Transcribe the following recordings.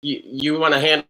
You want to hand?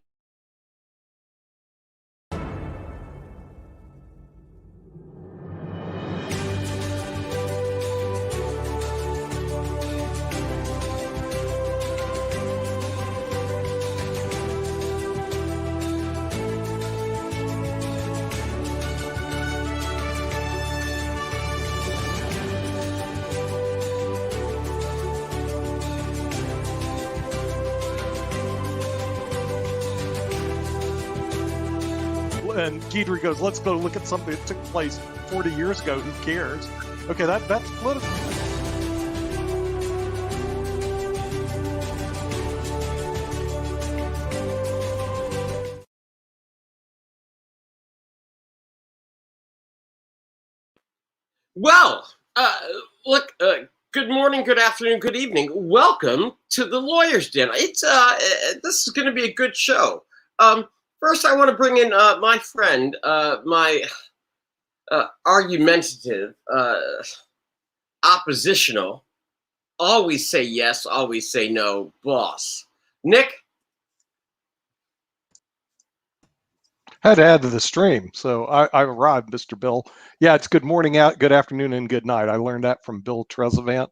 And Guidry goes, let's go look at something that took place 40 years ago. Who cares? Okay, that's political. Well, look. Good morning, good afternoon, good evening. Welcome to the Lawyer's Den. It's this is going to be a good show. First, I want to bring in my friend, my argumentative, oppositional, always say yes, always say no, boss. Nick? Had to add to the stream. So I arrived, Mr. Bill. Yeah, it's good morning, good afternoon, and good night. I learned that from Bill Trezevant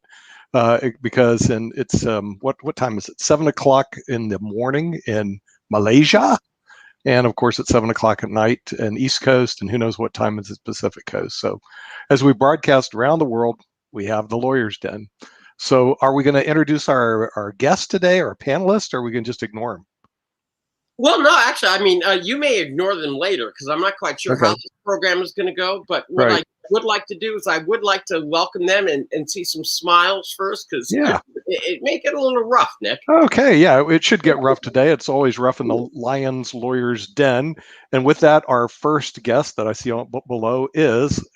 because it's what time is it? 7 o'clock in the morning in Malaysia. And of course, it's 7 o'clock at night in East Coast, and who knows what time is the Pacific Coast. So as we broadcast around the world, we have the Lawyer's Den. So are we going to introduce our guest today, our panelist, or are we going to just ignore him? Well, no, actually, I mean, you may ignore them later because I'm not quite sure how this program is going to go. But what I would like to do is I would like to welcome them and see some smiles first because it may get a little rough, Nick. Okay, yeah, it should get rough today. It's always rough in the Lions Lawyer's Den. And with that, our first guest that I see below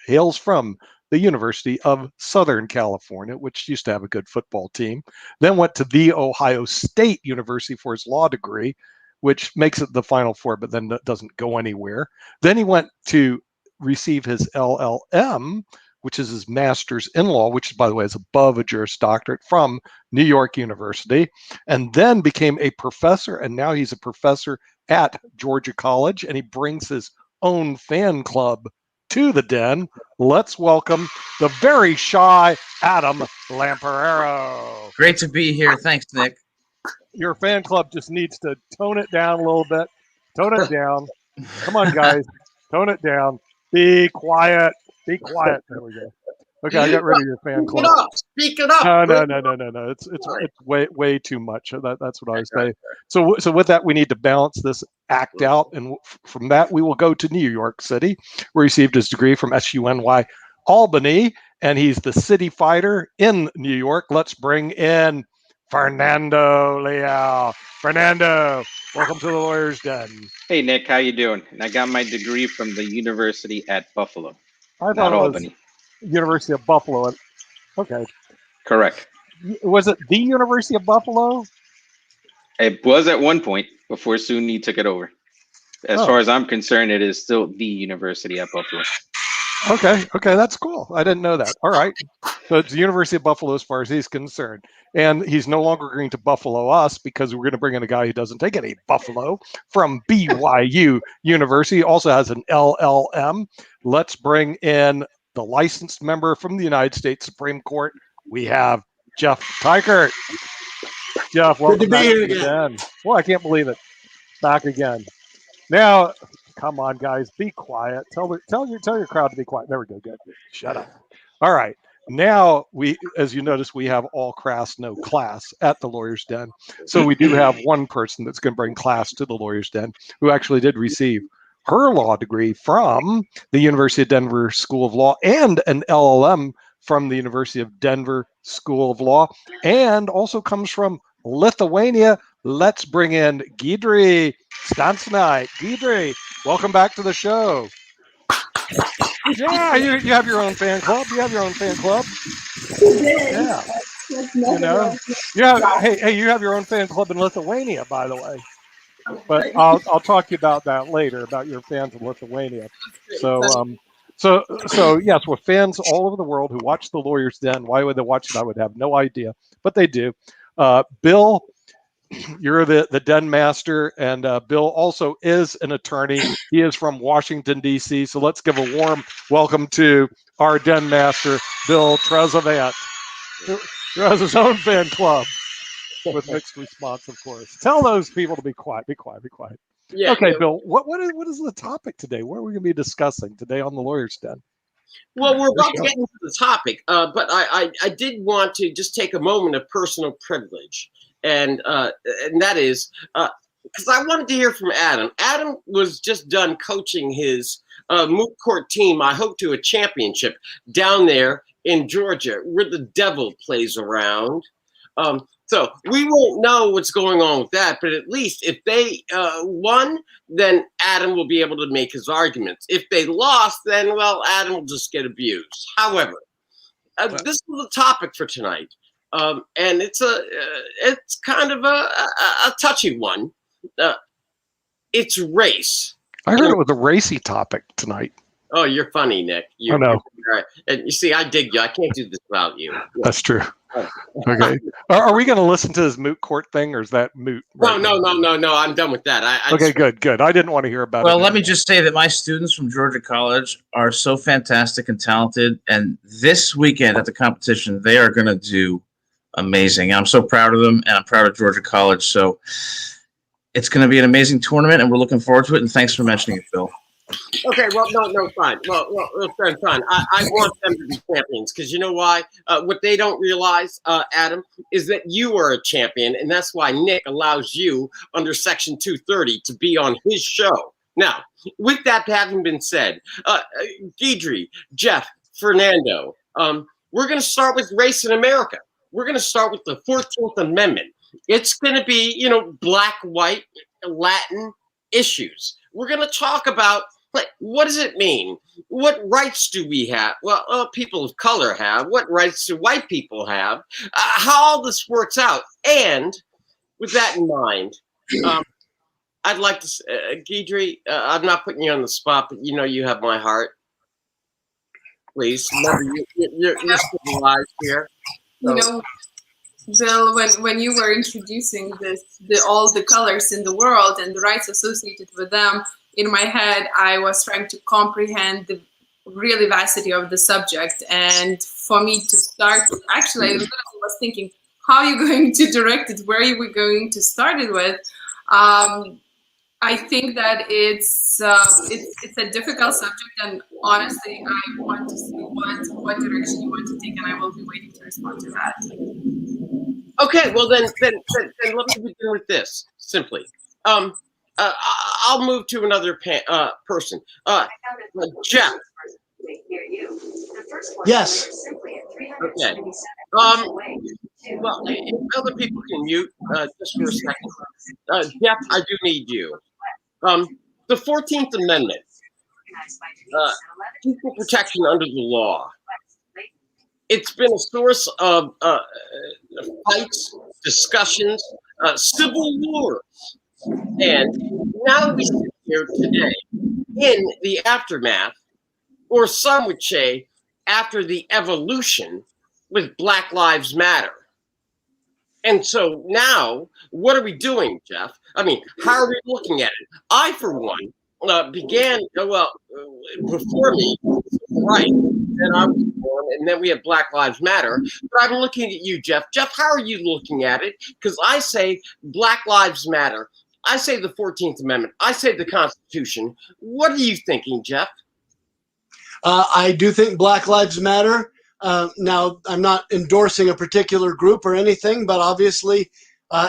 hails from the University of Southern California, which used to have a good football team, then went to The Ohio State University for his law degree, which makes it the Final Four, but then doesn't go anywhere. Then he went to receive his LLM, which is his master's in law, which, by the way, is above a Juris Doctorate from New York University, and then became a professor, and now he's a professor at Georgia College, and he brings his own fan club to the den. Let's welcome the very shy Adam Lamparero. Great to be here. Thanks, Nick. Your fan club just needs to tone it down a little bit. Tone it down. Come on, guys. Tone it down. Be quiet. Be quiet. There we go. Okay, I got rid of your fan club. Speak it up. No. It's way too much. That's what I was saying. So with that, we need to balance this act out, and from that, we will go to New York City, where he received his degree from SUNY Albany, and he's the city fighter in New York. Let's bring in Fernando Leal. Fernando, welcome to the Lawyer's Den. Hey, Nick, how you doing? And I got my degree from the University at Buffalo, not Albany. University of Buffalo. Okay. Correct. Was it the University of Buffalo? It was at one point before SUNY took it over. As far as I'm concerned, it is still the University at Buffalo. Okay, that's cool. I didn't know that. All right. So it's the University of Buffalo as far as he's concerned. And he's no longer going to Buffalo us because we're going to bring in a guy who doesn't take any Buffalo from BYU University. He also has an LLM. Let's bring in the licensed member from the United States Supreme Court. We have Jeff Teichert. Jeff, welcome back again. Well, I can't believe it. Back again. Now, come on, guys, be quiet. Tell your crowd to be quiet. There we go. Good. Shut up. All right. Now as you notice, we have all crass, no class at the Lawyer's Den. So we do have one person that's going to bring class to the Lawyer's Den who actually did receive her law degree from the University of Denver School of Law and an LLM from the University of Denver School of Law, and also comes from Lithuania. Let's bring in Guidry Stansonite. Guidry, welcome back to the show. Yeah, you have your own fan club. You have your own fan club. Yeah. You know. Yeah. Hey, you have your own fan club in Lithuania, by the way. But I'll talk to you about that later, about your fans in Lithuania. So yes, with fans all over the world who watch the Lawyer's Den. Why would they watch it? I would have no idea, but they do. Bill, You're the den master, and Bill also is an attorney. He is from Washington, D.C., so let's give a warm welcome to our den master, Bill Trezevant, who has his own fan club with mixed response, of course. Tell those people to be quiet, be quiet, be quiet. Yeah. Okay, Bill, what is the topic today? What are we going to be discussing today on the Lawyer's Den? Well, we're about to get into the topic, but I did want to just take a moment of personal privilege, and that is because I wanted to hear from Adam. Adam was just done coaching his moot court team, I hope, to a championship down there in Georgia, where the devil plays around. So we won't know what's going on with that, but at least if they won, then Adam will be able to make his arguments. If they lost, then, well, Adam will just get abused. However, this is the topic for tonight, and it's kind of a touchy one. It's race. I heard it was a racy topic tonight. Oh, you're funny, Nick. I know. And you see, I dig you. I can't do this without you. That's true. Okay. Are we going to listen to this moot court thing, or is that moot? Right no. I'm done with that. Okay, good. I didn't want to hear about it. Well, let me just say that my students from Georgia College are so fantastic and talented. And this weekend at the competition, they are going to do amazing. I'm so proud of them, and I'm proud of Georgia College. So it's going to be an amazing tournament, and we're looking forward to it. And thanks for mentioning it, Phil. Okay, well, no, fine. Well, fine. I want them to be champions because you know why? What they don't realize, Adam, is that you are a champion, and that's why Nick allows you under Section 230 to be on his show. Now, with that having been said, Guidry, Jeff, Fernando, we're going to start with race in America. We're going to start with the 14th Amendment. It's going to be, black, white, Latin issues. We're going to talk about, what does it mean? What rights do we have? Well, people of color have. What rights do white people have? How all this works out. And with that in mind, I'd like to say, Guidry, I'm not putting you on the spot, but you have my heart. Please, remember, you're civilized here. So. Bill, when you were introducing all the colors in the world and the rights associated with them, in my head, I was trying to comprehend the really vastity of the subject. And for me to start, actually, I literally was thinking, how are you going to direct it? Where are we going to start it with? I think that it's a difficult subject, and honestly, I want to see what direction you want to take, and I will be waiting to respond to that. Okay, well then let me begin with this simply. I'll move to another person. Jeff. Yes. Okay. Well, if other people can mute just for a second. Jeff, I do need you. The 14th Amendment, equal protection under the law. It's been a source of fights, discussions, civil wars. And now we sit here today in the aftermath, or some would say after the evolution, with Black Lives Matter. And so now, what are we doing, Jeff? I mean, how are we looking at it? I, for one, began, before me, right, then I was born, and then we have Black Lives Matter. But I'm looking at you, Jeff. Jeff, how are you looking at it? Because I say Black Lives Matter. I say the 14th Amendment. I say the Constitution. What are you thinking, Jeff? I do think Black Lives Matter. Now, I'm not endorsing a particular group or anything, but obviously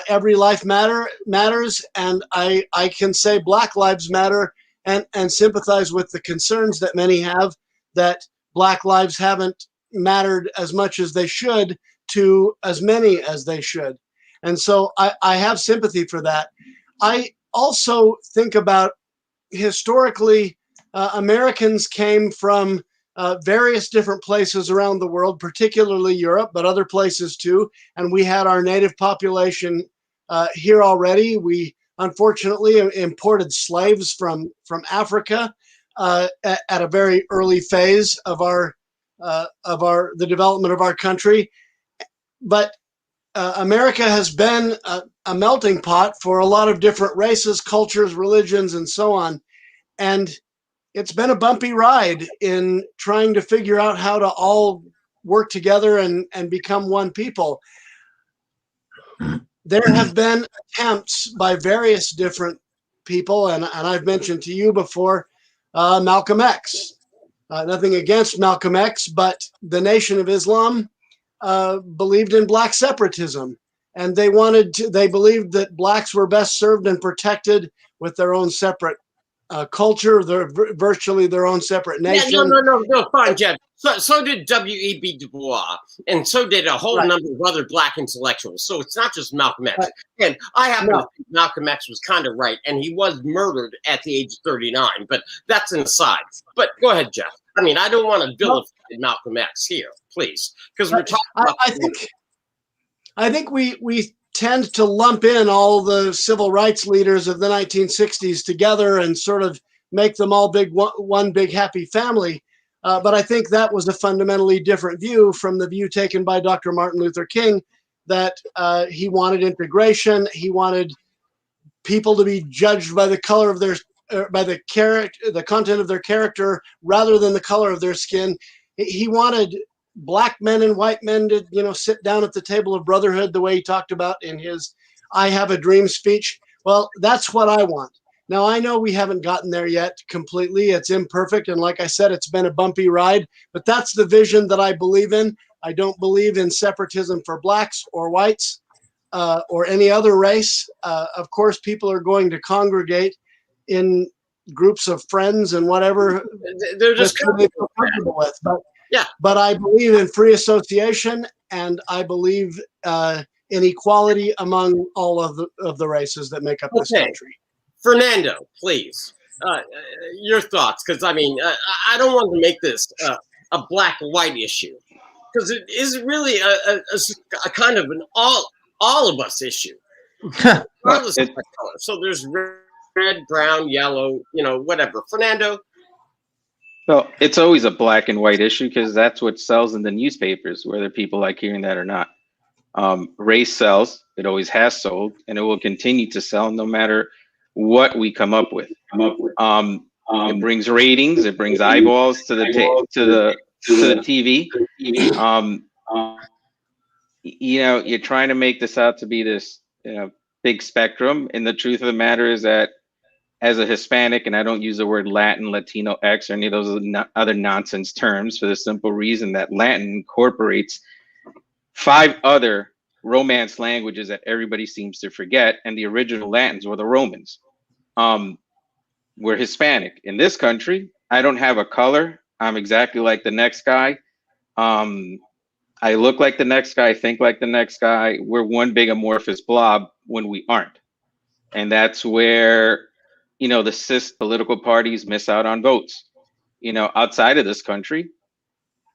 every life matters, and I can say Black Lives Matter and sympathize with the concerns that many have that Black lives haven't mattered as much as they should to as many as they should. And so I have sympathy for that. I also think about historically, Americans came from various different places around the world, particularly Europe, but other places too. And we had our native population here already. We unfortunately imported slaves from Africa at a very early phase of the development of our country. But America has been a melting pot for a lot of different races, cultures, religions, and so on. And it's been a bumpy ride in trying to figure out how to all work together and become one people. There have been attempts by various different people, and I've mentioned to you before, Malcolm X. Nothing against Malcolm X, but the Nation of Islam believed in black separatism, and they believed that blacks were best served and protected with their own separate culture, virtually their own separate nation. Yeah, no, fine, Jeff. So did W.E.B. Du Bois, and so did a whole number of other black intellectuals. So it's not just Malcolm X. Right. And I happen to think Malcolm X was kind of right, and he was murdered at the age of 39, but that's an aside. But go ahead, Jeff. I mean, I don't want to vilify Malcolm X here, please, because we're talking about... I think we tend to lump in all the civil rights leaders of the 1960s together and sort of make them all one big happy family. But I think that was a fundamentally different view from the view taken by Dr. Martin Luther King, that he wanted integration. He wanted people to be judged by the color of their, by the content of their character, rather than the color of their skin. He wanted black men and white men to, sit down at the table of brotherhood, the way he talked about in his "I Have a Dream" speech. Well, that's what I want. Now, I know we haven't gotten there yet completely. It's imperfect. And like I said, it's been a bumpy ride, but that's the vision that I believe in. I don't believe in separatism for blacks or whites or any other race. Of course, people are going to congregate in groups of friends and whatever they're just comfortable with. But I believe in free association, and I believe in equality among all of the races that make up this country. Fernando, please, your thoughts, because I mean, I don't want to make this a black-white issue, because it is really a kind of an all of us issue, regardless of color. So there's red, brown, yellow, whatever. Fernando. Well, it's always a black and white issue because that's what sells in the newspapers, whether people like hearing that or not. Race sells. It always has sold, and it will continue to sell no matter what we come up with. It brings ratings. It brings eyeballs to the TV. You're trying to make this out to be this big spectrum, and the truth of the matter is that as a Hispanic, and I don't use the word Latin, Latino X, or any of those other nonsense terms, for the simple reason that Latin incorporates 5 other Romance languages that everybody seems to forget, and the original Latins were the Romans. We're Hispanic. In this country, I don't have a color. I'm exactly like the next guy. I look like the next guy, think like the next guy. We're one big amorphous blob when we aren't. And that's where the cis political parties miss out on votes. Outside of this country,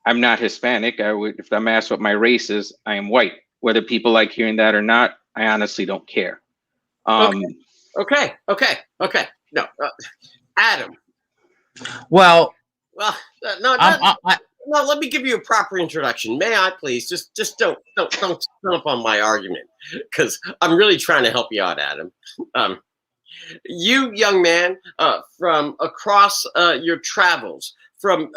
I'm not Hispanic. If I'm asked what my race is, I am white. Whether people like hearing that or not, I honestly don't care. Okay. No, Adam. Well, no. Let me give you a proper introduction. May I, please? Just don't up on my argument, because I'm really trying to help you out, Adam. You, young man, from across your travels, from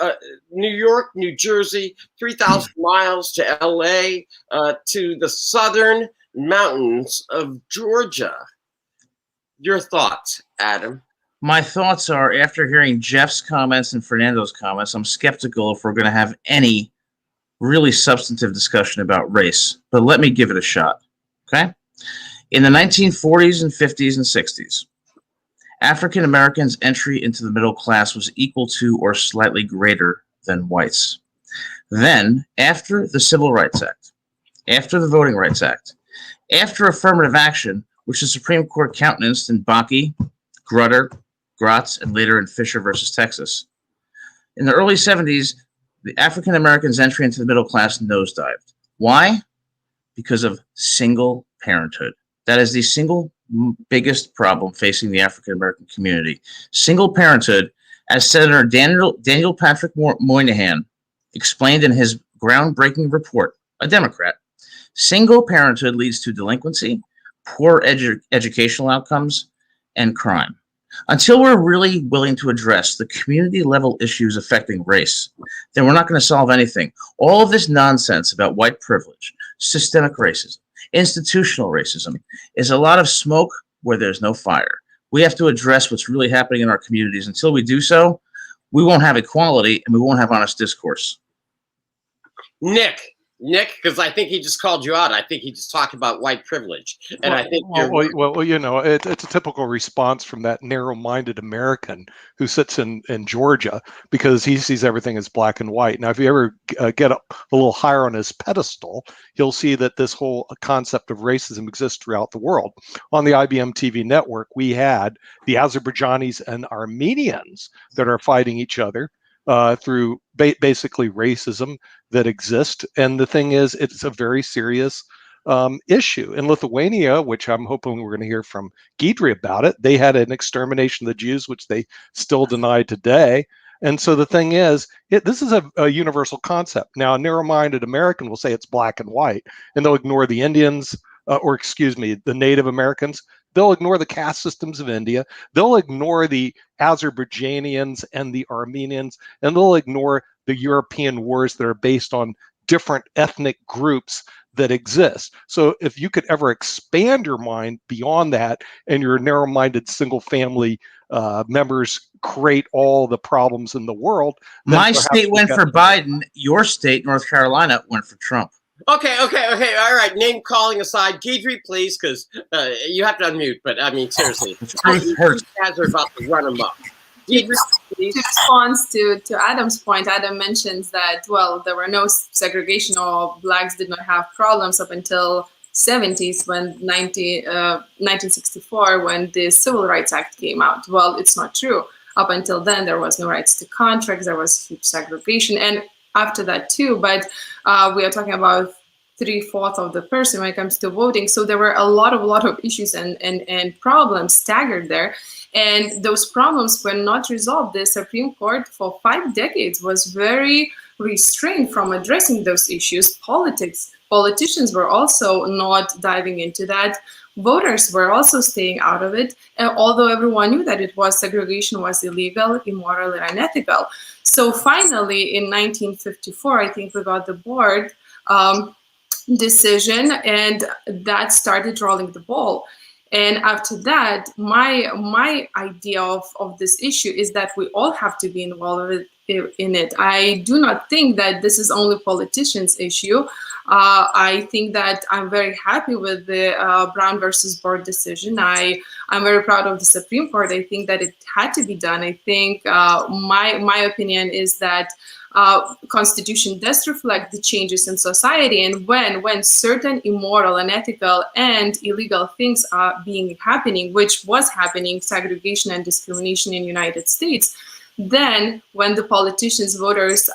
New York, New Jersey, 3,000 miles to LA, to the southern mountains of Georgia. Your thoughts, Adam? My thoughts are, after hearing Jeff's comments and Fernando's comments, I'm skeptical if we're going to have any really substantive discussion about race. But let me give it a shot, okay? In the 1940s and 50s and 60s, African Americans' entry into the middle class was equal to or slightly greater than whites. Then, after the Civil Rights Act, after the Voting Rights Act, after affirmative action, which the Supreme Court countenanced in Bakke, Grutter, Gratz, and later in Fisher versus Texas, in the early 70s, the African Americans' entry into the middle class nosedived. Why? Because of single parenthood. That is the single biggest problem facing the African American community. Single parenthood, as Senator Daniel Patrick Moynihan explained in his groundbreaking report, a Democrat, Single parenthood leads to delinquency, poor educational outcomes, and crime. Until we're really willing to address the community level issues affecting race, then we're not going to solve anything. All of this nonsense about white privilege, systemic racism, institutional racism is a lot of smoke where there's no fire. We have to address what's really happening in our communities. Until we do so, we won't have equality and we won't have honest discourse. Nick, because I think he just called you out. I think he just talked about white privilege, and I think well, you know, it's a typical response from that narrow-minded American who sits in Georgia because he sees everything as black and white. Now, if you ever get a little higher on his pedestal, you'll see that this whole concept of racism exists throughout the world. On the IBM TV network, we had the Azerbaijanis and Armenians that are fighting each other through basically racism that exists. And the thing is, it's a very serious issue. In Lithuania, which I'm hoping we're going to hear from Guidry about it, they had an extermination of the Jews, which they still deny today. And so the thing is, this is a universal concept. Now, a narrow-minded American will say it's black and white, and they'll ignore the Indians, the Native Americans. They'll ignore the caste systems of India. They'll ignore the Azerbaijanians and the Armenians, and they'll ignore the European wars that are based on different ethnic groups that exist. So if you could ever expand your mind beyond that, and your narrow-minded single-family members create all the problems in the world. My state went for Biden. Your state, North Carolina, went for Trump. Okay. All right. Name calling aside, Guidry, please, because you have to unmute. But I mean, seriously, Truth hurts. Guys are about to run them up. Guidry, please. In response to Adam's point, Adam mentions that, well, there were no segregation, or blacks did not have problems up until 70s when 1964, when the Civil Rights Act came out. Well, it's not true. Up until then, there was no rights to contracts. There was huge segregation, and after that too, but we are talking about 3/4 of the person when it comes to voting. So there were a lot of issues and problems staggered there, and those problems were not resolved. The Supreme Court for 5 decades was very restrained from addressing those issues. Politicians were also not diving into that. Voters were also staying out of it, although everyone knew that segregation was illegal, immoral, and unethical. So finally, in 1954, I think we got the board decision, and that started rolling the ball. And after that, my idea of this issue is that we all have to be involved in it. I do not think that this is only politicians' issue. I think that I'm very happy with the Brown versus Board decision. I'm very proud of the Supreme Court. I think that it had to be done. I think my opinion is that Constitution does reflect the changes in society, and when certain immoral, unethical, and illegal things are happening, which was happening, segregation and discrimination in the United States, then when the politicians, voters,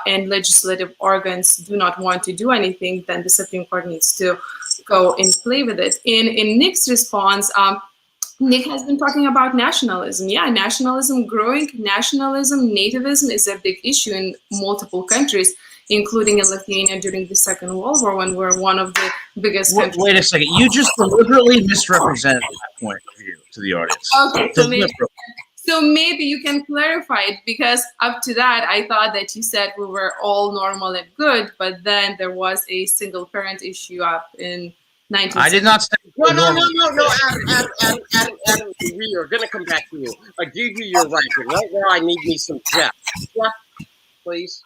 and legislative organs do not want to do anything, then the Supreme Court needs to go and play with it. In Nick's response, Nick has been talking about nationalism. Yeah, nationalism, growing nationalism, nativism is a big issue in multiple countries, including in Lithuania during the Second World War, when we're one of the biggest countries. Wait a second. You just deliberately misrepresented that point of view to the audience. Okay, so maybe you can clarify it, because up to that, I thought that you said we were all normal and good, but then there was a single parent issue up in 1960. I did not say No, Adam, we are going to come back to you. I give you your right, but right now I need me some Jeff. Jeff, please.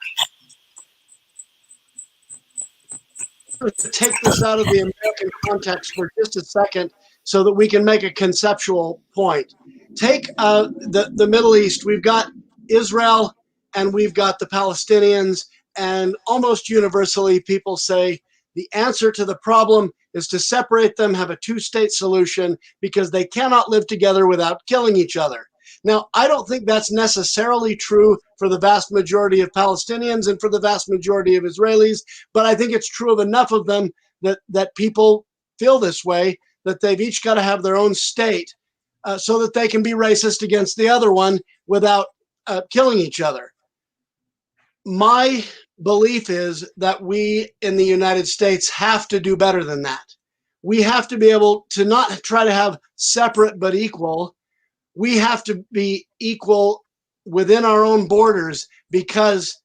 To take this out of the American context for just a second so that we can make a conceptual point. Take the Middle East. We've got Israel and we've got the Palestinians, and almost universally people say the answer to the problem is to separate them, have a two-state solution, because they cannot live together without killing each other. Now, I don't think that's necessarily true for the vast majority of Palestinians and for the vast majority of Israelis, but I think it's true of enough of them that people feel this way, that they've each got to have their own state so that they can be racist against the other one without killing each other. My belief is that we in the United States have to do better than that. We have to be able to not try to have separate but equal. We have to be equal within our own borders because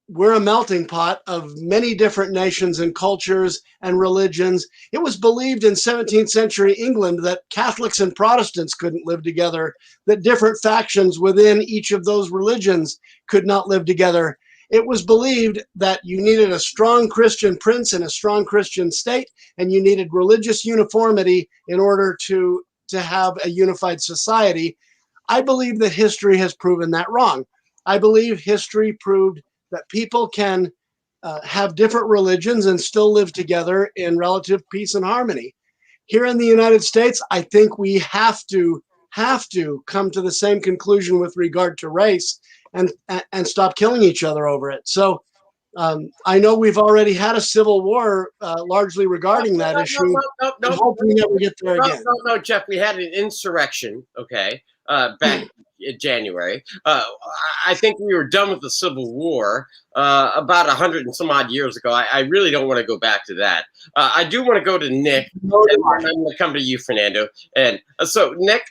we're a melting pot of many different nations and cultures and religions. It was believed in 17th century England that Catholics and Protestants couldn't live together, that different factions within each of those religions could not live together. It was believed that you needed a strong Christian prince and a strong Christian state, and you needed religious uniformity in order to have a unified society. I believe that history has proven that wrong. I believe history proved that people can have different religions and still live together in relative peace and harmony. Here in the United States, I think we have to come to the same conclusion with regard to race and stop killing each other over it. So I know we've already had a civil war largely regarding that issue. I'm hoping we never get there again. No, Jeff, we had an insurrection, okay, back in January. I think we were done with the Civil War about 100 and some odd years ago. I really don't want to go back to that. I do want to go to Nick, and I'm going to come to you, Fernando. And so, Nick,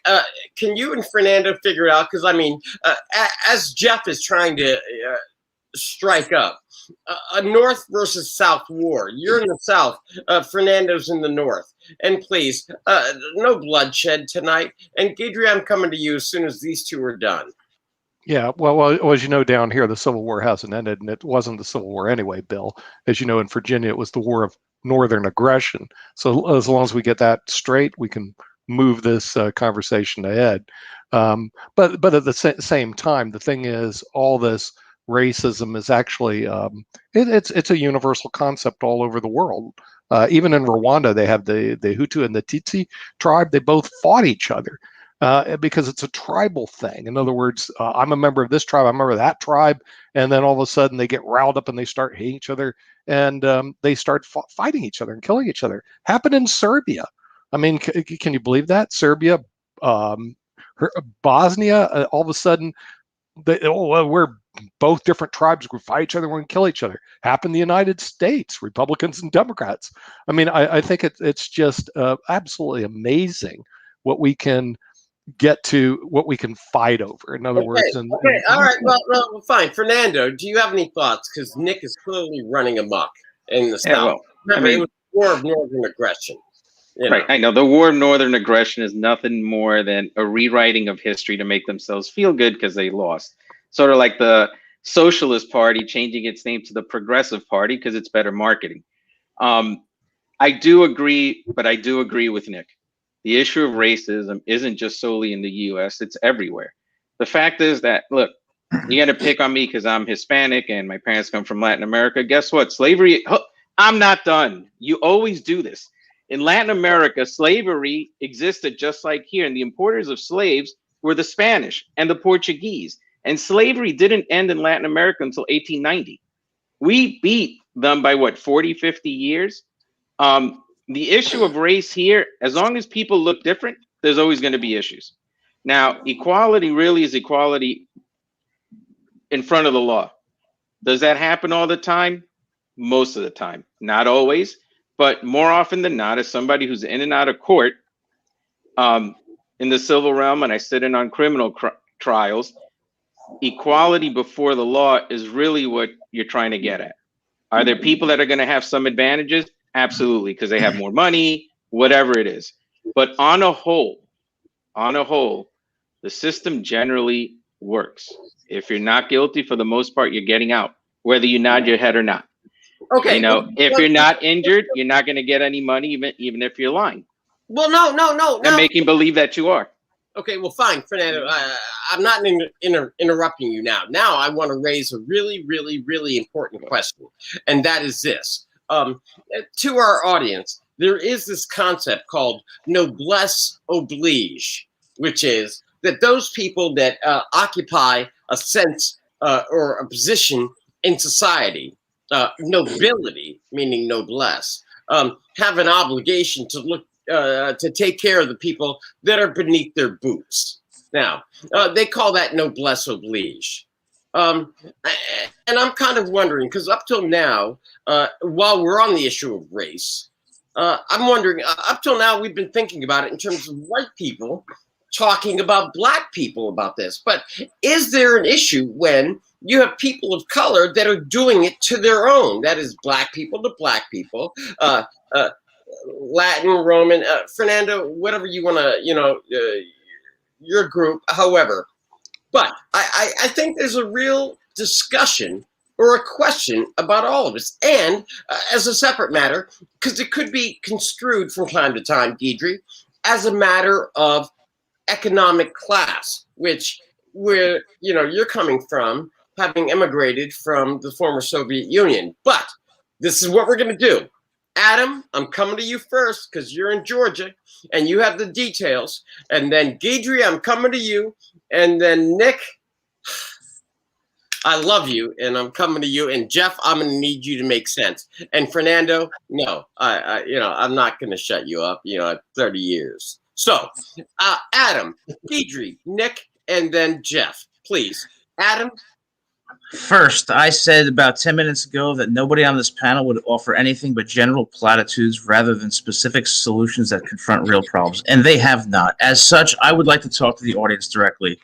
can you and Fernando figure it out? Because, I mean, as Jeff is trying to strike up, a North versus South war. You're in the South, Fernando's in the North. And please, no bloodshed tonight. And Gadri, I'm coming to you as soon as these two are done. Yeah, well, as you know, down here, the Civil War hasn't ended, and it wasn't the Civil War anyway, Bill. As you know, in Virginia, it was the War of Northern Aggression. So as long as we get that straight, we can move this conversation ahead. But at the same time, the thing is, all this racism is actually it's a universal concept all over the world. Even in Rwanda, they have the Hutu and the Tutsi tribe. They both fought each other because it's a tribal thing. In other words, I'm a member of this tribe, I'm a member of that tribe, and then all of a sudden they get riled up and they start hating each other, and they start fighting each other and killing each other. Happened in Serbia. I mean, can you believe that? Serbia, Bosnia, all of a sudden, we're both different tribes. We fight each other. We're going to kill each other. Happened in the United States, Republicans and Democrats. I mean, I think it's just absolutely amazing what we can get to, what we can fight over. In other words, all right. Well, fine. Fernando, do you have any thoughts? Because Nick is clearly running amok in the South. Well, Remember, it was a war of Northern aggression. You know? Right. I know the war of Northern aggression is nothing more than a rewriting of history to make themselves feel good because they lost. Sort of like the Socialist Party changing its name to the Progressive Party because it's better marketing. I do agree, but I do agree with Nick. The issue of racism isn't just solely in the US, it's everywhere. The fact is that, look, you're going to pick on me because I'm Hispanic and my parents come from Latin America. Guess what? Slavery, I'm not done. You always do this. In Latin America, slavery existed just like here, and the importers of slaves were the Spanish and the Portuguese. And slavery didn't end in Latin America until 1890. We beat them by what, 40, 50 years? The issue of race here, as long as people look different, there's always going to be issues. Now, equality really is equality in front of the law. Does that happen all the time? Most of the time. Not always, but more often than not, as somebody who's in and out of court in the civil realm, and I sit in on criminal trials, equality before the law is really what you're trying to get at. Are there people that are going to have some advantages? Absolutely, because they have more money, whatever it is. But on a whole, the system generally works. If you're not guilty, for the most part, you're getting out, whether you nod your head or not. Okay. You know, if you're not injured, you're not going to get any money, even if you're lying. Well, no. And making believe that you are. Okay, well, fine, Fernando. I'm not interrupting you now. Now I want to raise a really, really, really important question, and that is this. To our audience, there is this concept called noblesse oblige, which is that those people that occupy a sense or a position in society, nobility, meaning noblesse, have an obligation to look to take care of the people that are beneath their boots. Now, they call that noblesse oblige. And I'm kind of wondering, because up till now, while we're on the issue of race, I'm wondering, up till now, we've been thinking about it in terms of white people talking about black people about this. But is there an issue when you have people of color that are doing it to their own? That is, black people to black people, Latin, Roman, Fernando, whatever you want to, your group, however. But I think there's a real discussion or a question about all of this. And as a separate matter, because it could be construed from time to time, Deidre, as a matter of economic class, which where you're coming from, having immigrated from the former Soviet Union. But this is what we're going to do. Adam, I'm coming to you first because you're in Georgia and you have the details. And then Deidre, I'm coming to you. And then Nick, I love you and I'm coming to you. And Jeff, I'm going to need you to make sense. And Fernando, no, I'm not going to shut you up, at 30 years. So, Adam, Deidre, Nick, and then Jeff, please. Adam? First, I said about 10 minutes ago that nobody on this panel would offer anything but general platitudes rather than specific solutions that confront real problems, and they have not. As such, I would like to talk to the audience directly.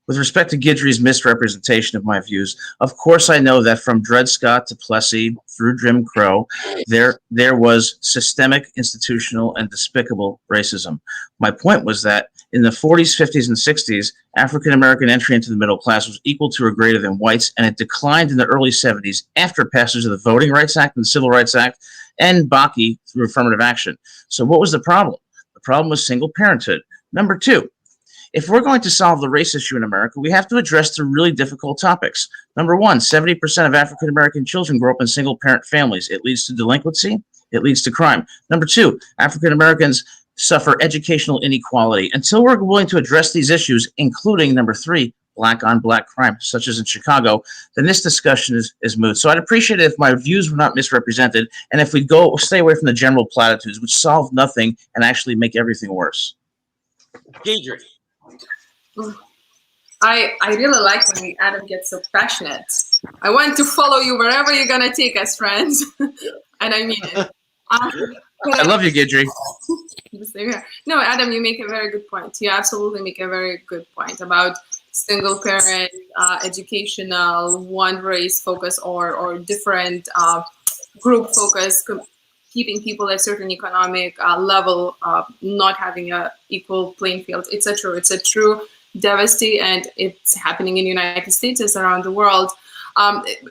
With respect to Guidry's misrepresentation of my views, of course I know that from Dred Scott to Plessy through Jim Crow, there was systemic, institutional, and despicable racism. My point was that in the 40s, 50s, and 60s, African-American entry into the middle class was equal to or greater than whites, and it declined in the early 70s after passage of the Voting Rights Act and the Civil Rights Act and Bakke through affirmative action. So what was the problem? The problem was single parenthood. Number two, if we're going to solve the race issue in America, we have to address the really difficult topics. Number one, 70% of African-American children grow up in single-parent families. It leads to delinquency. It leads to crime. Number two, African-Americans suffer educational inequality. Until we're willing to address these issues, including, number three, black-on-black crime, such as in Chicago, then this discussion is moot. So I'd appreciate it if my views were not misrepresented and if we stay away from the general platitudes, which solve nothing and actually make everything worse. Deidre. I really like when Adam gets so passionate. I want to follow you wherever you're going to take us, friends. And I mean it. I love you, Guidry. No, Adam, you make a very good point. You absolutely make a very good point about single parent, educational, one race focus or different group focus, keeping people at a certain economic level, not having an equal playing field. It's a true devastation, and it's happening in the United States as around the world.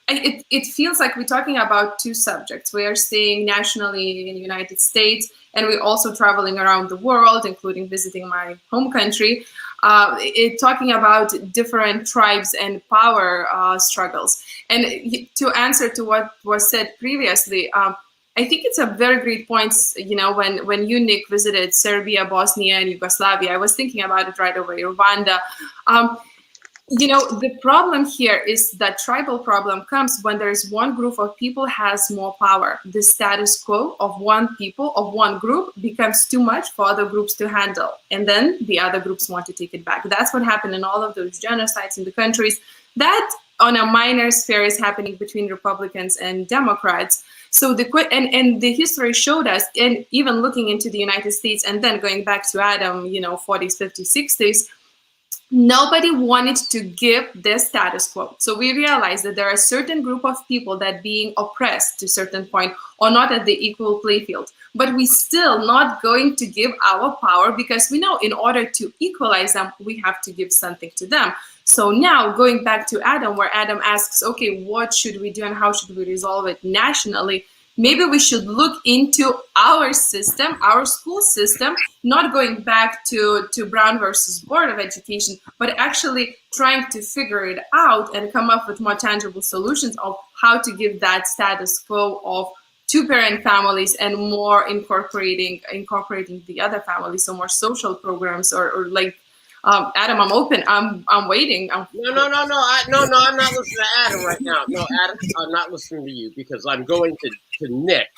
It feels like we're talking about two subjects. We are staying nationally in the United States, and we're also traveling around the world, including visiting my home country, talking about different tribes and power struggles. And to answer to what was said previously, I think it's a very great point. When you, Nick, visited Serbia, Bosnia, and Yugoslavia, I was thinking about it right away, Rwanda. The problem here is that tribal problem comes when there is one group of people has more power. The status quo of one people, of one group, becomes too much for other groups to handle. And then the other groups want to take it back. That's what happened in all of those genocides in the countries. That, on a minor sphere, is happening between Republicans and Democrats. So the history showed us, and even looking into the United States and then going back to Adam, 40s, 50s, 60s, nobody wanted to give the status quo. So we realized that there are a certain group of people that being oppressed to a certain point or not at the equal play field. But we still not going to give our power because we know in order to equalize them, we have to give something to them. So now going back to Adam, where Adam asks, okay, what should we do and how should we resolve it nationally? Maybe we should look into our system, our school system, not going back to Brown versus Board of Education, but actually trying to figure it out and come up with more tangible solutions of how to give that status quo of two-parent families and more incorporating the other families, so more social programs or like Adam, I'm open. I'm waiting. No. I'm not listening to Adam right now. No, Adam, I'm not listening to you because I'm going to Nick.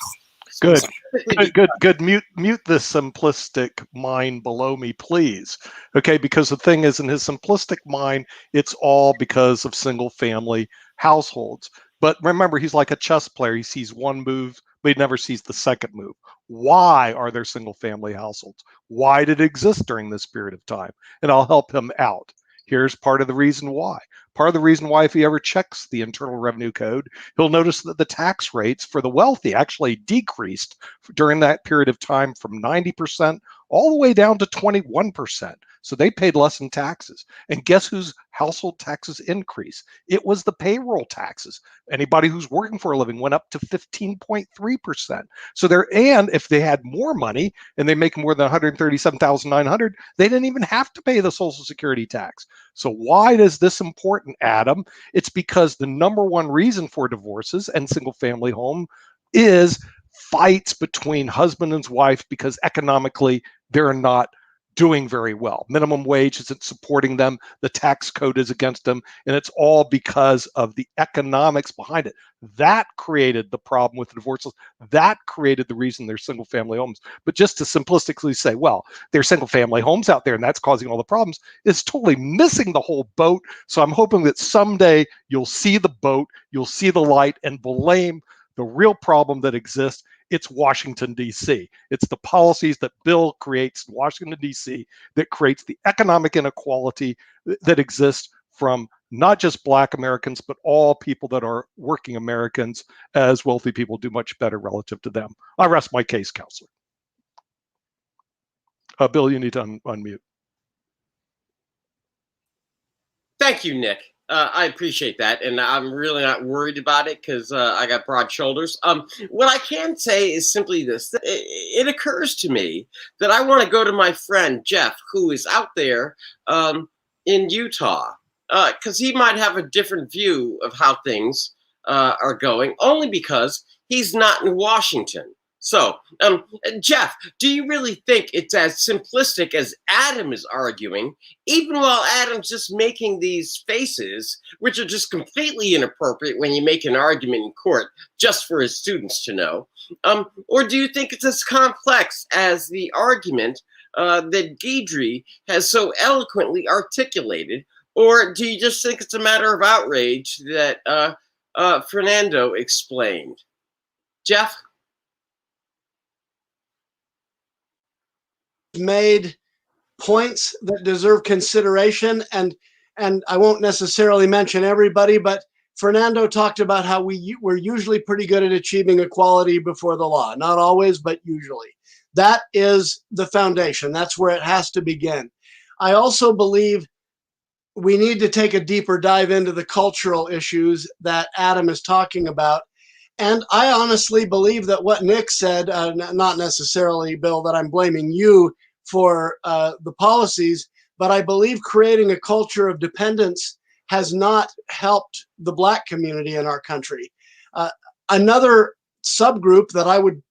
Good. Specifically Good. Mute the simplistic mind below me, please. Okay, because the thing is, in his simplistic mind, it's all because of single family households. But remember, he's like a chess player. He sees one move, but he never sees the second move. Why are there single family households? Why did it exist during this period of time? And I'll help him out. Here's part of the reason why. Part of the reason why, if he ever checks the Internal Revenue Code, he'll notice that the tax rates for the wealthy actually decreased during that period of time from 90% all the way down to 21%. So they paid less in taxes. And guess whose household taxes increased? It was the payroll taxes. Anybody who's working for a living went up to 15.3%. So and if they had more money and they make more than 137,900, they didn't even have to pay the Social Security tax. So why is this important, Adam? It's because the number one reason for divorces and single family home is fights between husband and wife because economically they're not doing very well. Minimum wage isn't supporting them. The tax code is against them. And it's all because of the economics behind it. That created the problem with the divorces. That created the reason there's single family homes. But just to simplistically say, well, there's single family homes out there and that's causing all the problems, is totally missing the whole boat. So I'm hoping that someday you'll see the boat, you'll see the light, and blame the real problem that exists. It's Washington, D.C. It's the policies that Bill creates in Washington, D.C. that creates the economic inequality that exists from not just Black Americans, but all people that are working Americans, as wealthy people do much better relative to them. I rest my case, Counselor. Bill, you need to unmute. Thank you, Nick. I appreciate that, and I'm really not worried about it because I got broad shoulders. What I can say is simply this. It occurs to me that I want to go to my friend, Jeff, who is out there in Utah, because he might have a different view of how things are going, only because he's not in Washington. So, Jeff, do you really think it's as simplistic as Adam is arguing, even while Adam's just making these faces, which are just completely inappropriate when you make an argument in court just for his students to know? Or do you think it's as complex as the argument that Guidry has so eloquently articulated? Or do you just think it's a matter of outrage that Fernando explained? Jeff? Made points that deserve consideration, and I won't necessarily mention everybody, but Fernando talked about how we're usually pretty good at achieving equality before the law. Not always, but usually. That is the foundation. That's where it has to begin. I also believe we need to take a deeper dive into the cultural issues that Adam is talking about. And I honestly believe that what Nick said, not necessarily, Bill, that I'm blaming you for the policies, but I believe creating a culture of dependence has not helped the Black community in our country. Another subgroup that I would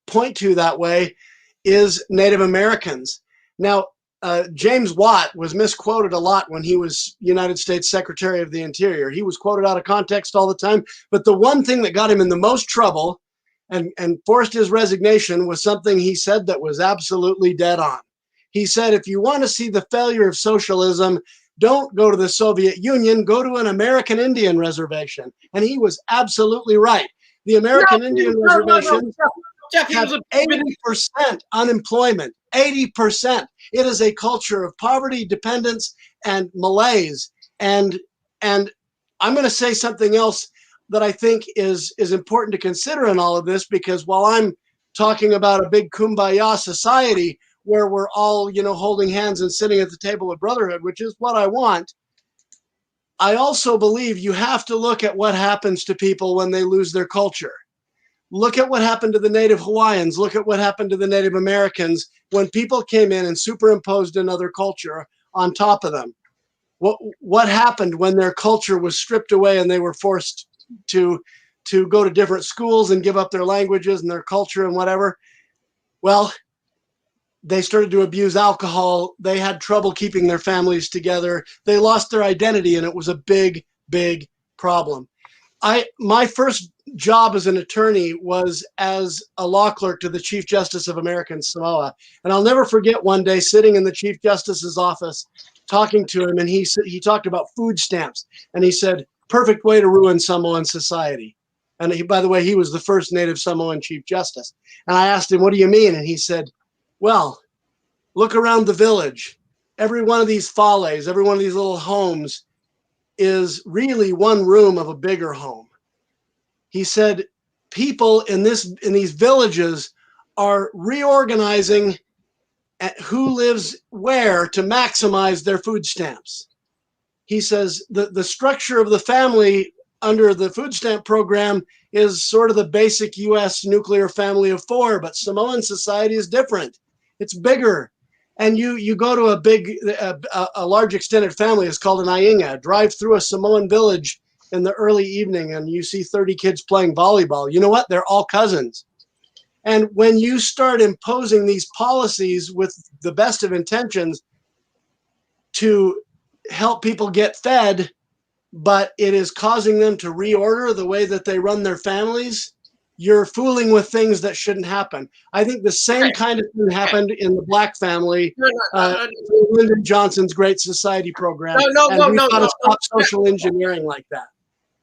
point to that way is Native Americans. Now, James Watt was misquoted a lot when he was United States Secretary of the Interior. He was quoted out of context all the time, but the one thing that got him in the most trouble and forced his resignation was something he said that was absolutely dead on. He said, if you want to see the failure of socialism, don't go to the Soviet Union, go to an American Indian reservation. And he was absolutely right. The American Indian reservations have 80% unemployment, 80%. It is a culture of poverty, dependence, and malaise. And I'm going to say something else that I think is important to consider in all of this, because while I'm talking about a big kumbaya society where we're all, holding hands and sitting at the table of brotherhood, which is what I want, I also believe you have to look at what happens to people when they lose their culture. Look at what happened to the Native Hawaiians. Look at what happened to the Native Americans when people came in and superimposed another culture on top of them. What happened when their culture was stripped away and they were forced to go to different schools and give up their languages and their culture and whatever? Well, they started to abuse alcohol. They had trouble keeping their families together. They lost their identity, and it was a big, big problem. My first job as an attorney was as a law clerk to the Chief Justice of American Samoa. And I'll never forget one day sitting in the Chief Justice's office talking to him, and he talked about food stamps, and he said, perfect way to ruin Samoan society. And by the way, he was the first Native Samoan Chief Justice. And I asked him, what do you mean? And he said, well, look around the village. Every one of these fales, every one of these little homes is really one room of a bigger home. He said, people in these villages are reorganizing who lives where to maximize their food stamps. He says the structure of the family under the food stamp program is sort of the basic U.S. nuclear family of 4, but Samoan society is different. It's bigger. And you go to a large extended family, it's called an ainga, drive through a Samoan village in the early evening and you see 30 kids playing volleyball. You know what? They're all cousins. And when you start imposing these policies with the best of intentions to help people get fed, but it is causing them to reorder the way that they run their families, you're fooling with things that shouldn't happen. I think the same kind of thing happened in the Black family, Lyndon Johnson's Great Society program. We've got to stop social engineering like that.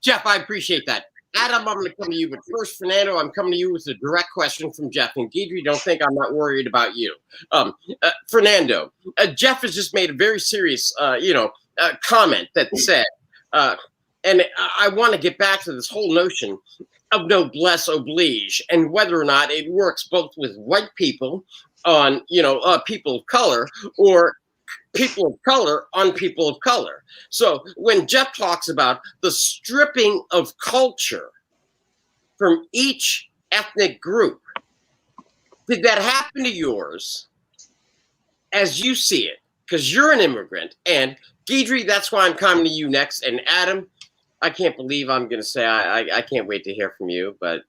Jeff, I appreciate that. Adam, I'm going to come to you, but first, Fernando, I'm coming to you with a direct question from Jeff. And Guidry, don't think I'm not worried about you. Fernando, Jeff has just made a very serious, comment that said, and I want to get back to this whole notion of noblesse oblige and whether or not it works both with white people on, people of color or people of color on people of color. So when Jeff talks about the stripping of culture from each ethnic group, did that happen to yours as you see it? Because you're an immigrant. And Guidry, that's why I'm coming to you next. And Adam, I can't believe I'm going to say I can't wait to hear from you. But,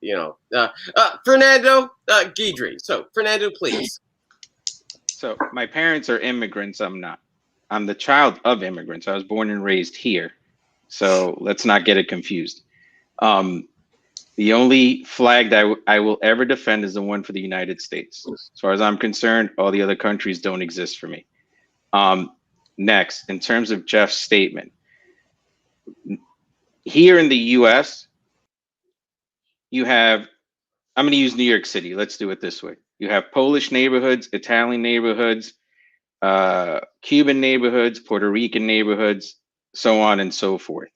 Fernando, Guidry. So, Fernando, please. So my parents are immigrants. I'm not. I'm the child of immigrants. I was born and raised here. So let's not get it confused. The only flag that I will ever defend is the one for the United States. As far as I'm concerned, all the other countries don't exist for me. Next, in terms of Jeff's statement, here in the US, you have, I'm going to use New York City. Let's do it this way. You have Polish neighborhoods, Italian neighborhoods, Cuban neighborhoods, Puerto Rican neighborhoods, so on and so forth.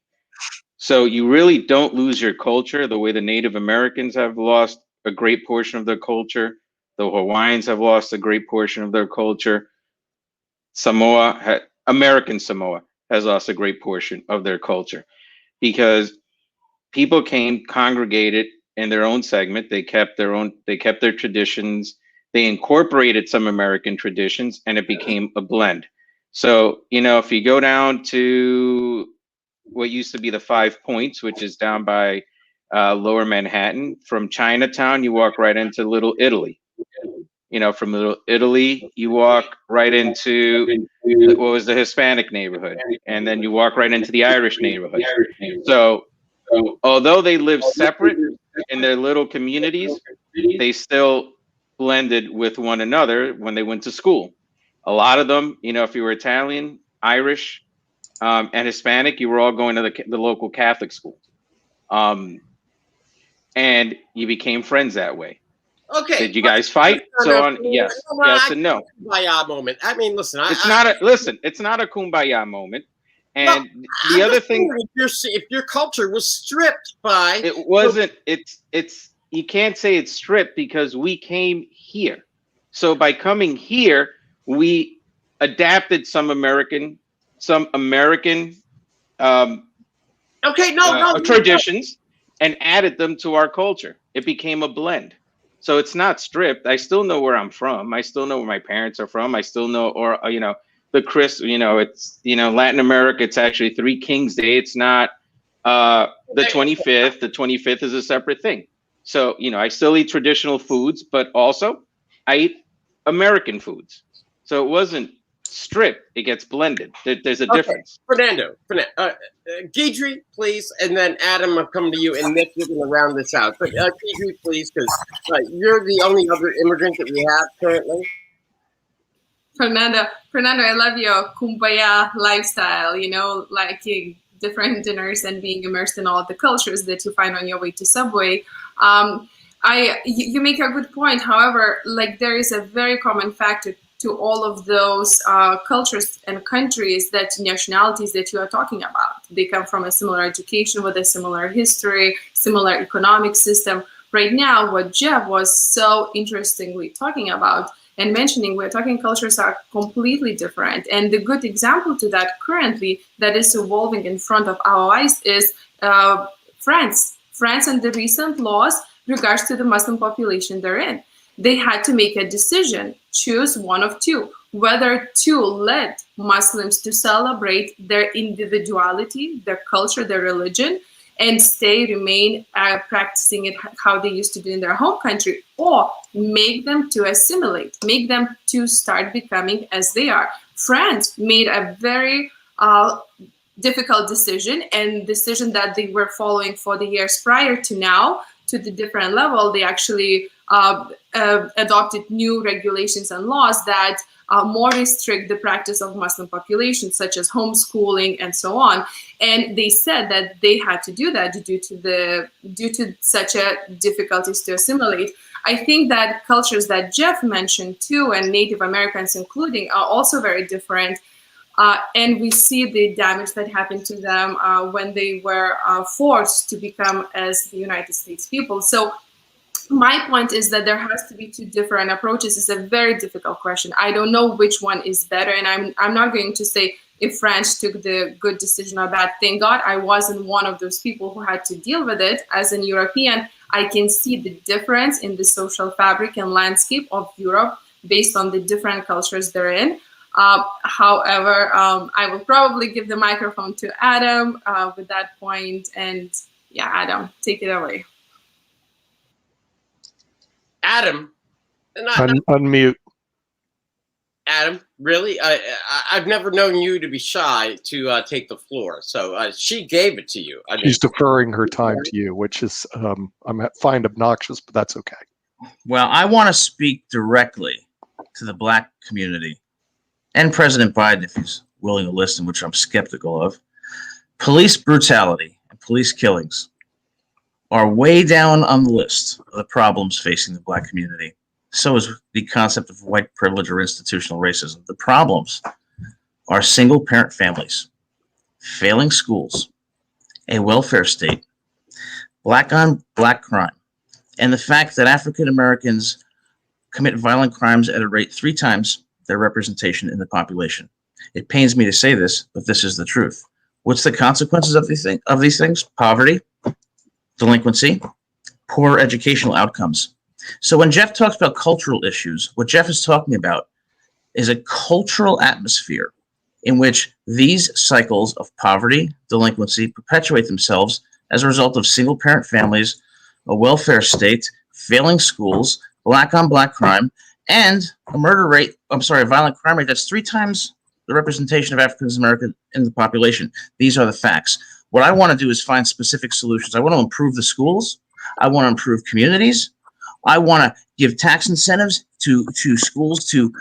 So you really don't lose your culture the way the Native Americans have lost a great portion of their culture. The Hawaiians have lost a great portion of their culture. American Samoa has lost a great portion of their culture because people came, congregated in their own segment. They kept their traditions. They incorporated some American traditions and it became a blend. So, if you go down to what used to be the 5 Points, which is down by Lower Manhattan, from Chinatown, you walk right into Little Italy. From Little Italy, you walk right into what was the Hispanic neighborhood. And then you walk right into the Irish neighborhood. So although they live separate in their little communities, they still blended with one another when they went to school. A lot of them, if you were Italian, Irish, and Hispanic, you were all going to the local Catholic school. And you became friends that way. Okay. Did you guys fight? Yes and no. Kumbaya moment. I mean, listen. It's not a kumbaya moment. And the other thing, if your culture was stripped by, it wasn't. It's you can't say it's stripped because we came here. So by coming here, we adapted some American traditions and added them to our culture. It became a blend. So it's not stripped. I still know where I'm from. I still know where my parents are from. I still know, it's, Latin America, it's actually Three Kings Day. It's not the 25th. The 25th is a separate thing. So, I still eat traditional foods, but also I eat American foods. So it wasn't strip, it gets blended. There's a Okay, difference. Fernando, Guidry, please, and then Adam, I'm coming to you, and Nick, you're going to round this out. But Guidry, please, because you're the only other immigrant that we have currently. Fernando, I love your kumbaya lifestyle, you know, liking different dinners and being immersed in all of the cultures that you find on your way to Subway. You make a good point. However, like there is a very common factor to all of those cultures and countries, that nationalities that you are talking about. They come from a similar education with a similar history, similar economic system. Right now, what Jeff was so interestingly talking about and mentioning, we're talking cultures are completely different. And the good example to that currently that is evolving in front of our eyes is France. France and the recent laws regards to the Muslim population they're in. They had to make a decision, choose one of two, whether to let Muslims to celebrate their individuality, their culture, their religion, and remain practicing it how they used to do in their home country, or make them to assimilate, make them to start becoming as they are. France made a very difficult decision, and decision that they were following for the years prior to now, to the different level. They actually adopted new regulations and laws that more restrict the practice of Muslim populations, such as homeschooling and so on. And they said that they had to do that due to such a difficulties to assimilate. I think that cultures that Jeff mentioned too, and Native Americans including, are also very different. And we see the damage that happened to them when they were forced to become as the United States people. So my point is that there has to be two different approaches. It's a very difficult question. I don't know which one is better, and I'm not going to say if France took the good decision or bad. Thank God I wasn't one of those people who had to deal with it. As an European, I can see the difference in the social fabric and landscape of Europe based on the different cultures they're in. However, I will probably give the microphone to Adam with that point. And yeah, Adam, take it away. Adam, Unmute. Adam, really? I've never known you to be shy to take the floor. So she gave it to you. She's deferring her time to you, which is I find obnoxious, but that's okay. Well, I want to speak directly to the Black community and President Biden, if he's willing to listen, which I'm skeptical of. Police brutality and police killings are way down on the list of the problems facing the Black community. So is the concept of white privilege or institutional racism. The problems are single-parent families, failing schools, a welfare state, black-on-black crime, and the fact that African Americans commit violent crimes at a rate 3 times their representation in the population. It pains me to say this, but this is the truth. What's the consequences of these things? Poverty, delinquency, poor educational outcomes. So when Jeff talks about cultural issues, what Jeff is talking about is a cultural atmosphere in which these cycles of poverty, delinquency perpetuate themselves as a result of single-parent families, a welfare state, failing schools, black-on-black crime, and a violent crime rate that's 3 times the representation of African Americans in the population. These are the facts. What I want to do is find specific solutions. I want to improve the schools. I want to improve communities. I want to give tax incentives to schools to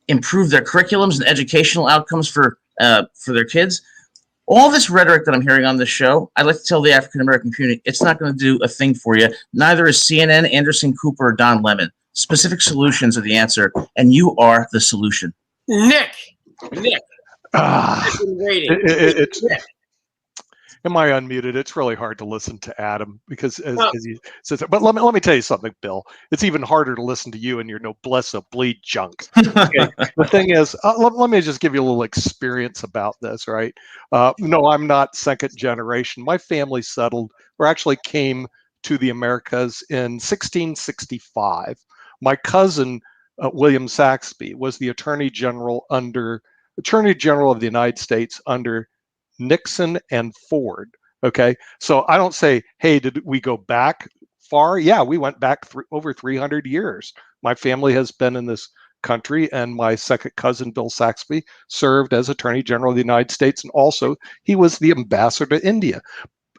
improve their curriculums and educational outcomes for their kids. All this rhetoric that I'm hearing on this show, I'd like to tell the African American community, it's not going to do a thing for you. Neither is CNN, Anderson Cooper, or Don Lemon. Specific solutions are the answer, and you are the solution. Nick, I've been waiting. Nick. Am I unmuted? It's really hard to listen to Adam because as he says, but let me tell you something, Bill. It's even harder to listen to you and your noblesse oblige junk. Okay? The thing is, let me just give you a little experience about this, right? No, I'm not second generation. My family settled, or actually came to the Americas in 1665. My cousin, William Saxby, was the Attorney General of the United States under Nixon and Ford. Okay, so I don't say, hey, did we go back far? Yeah, we went back over 300 years. My family has been in this country, and my second cousin, Bill Saxby, served as Attorney General of the United States, and also he was the ambassador to India.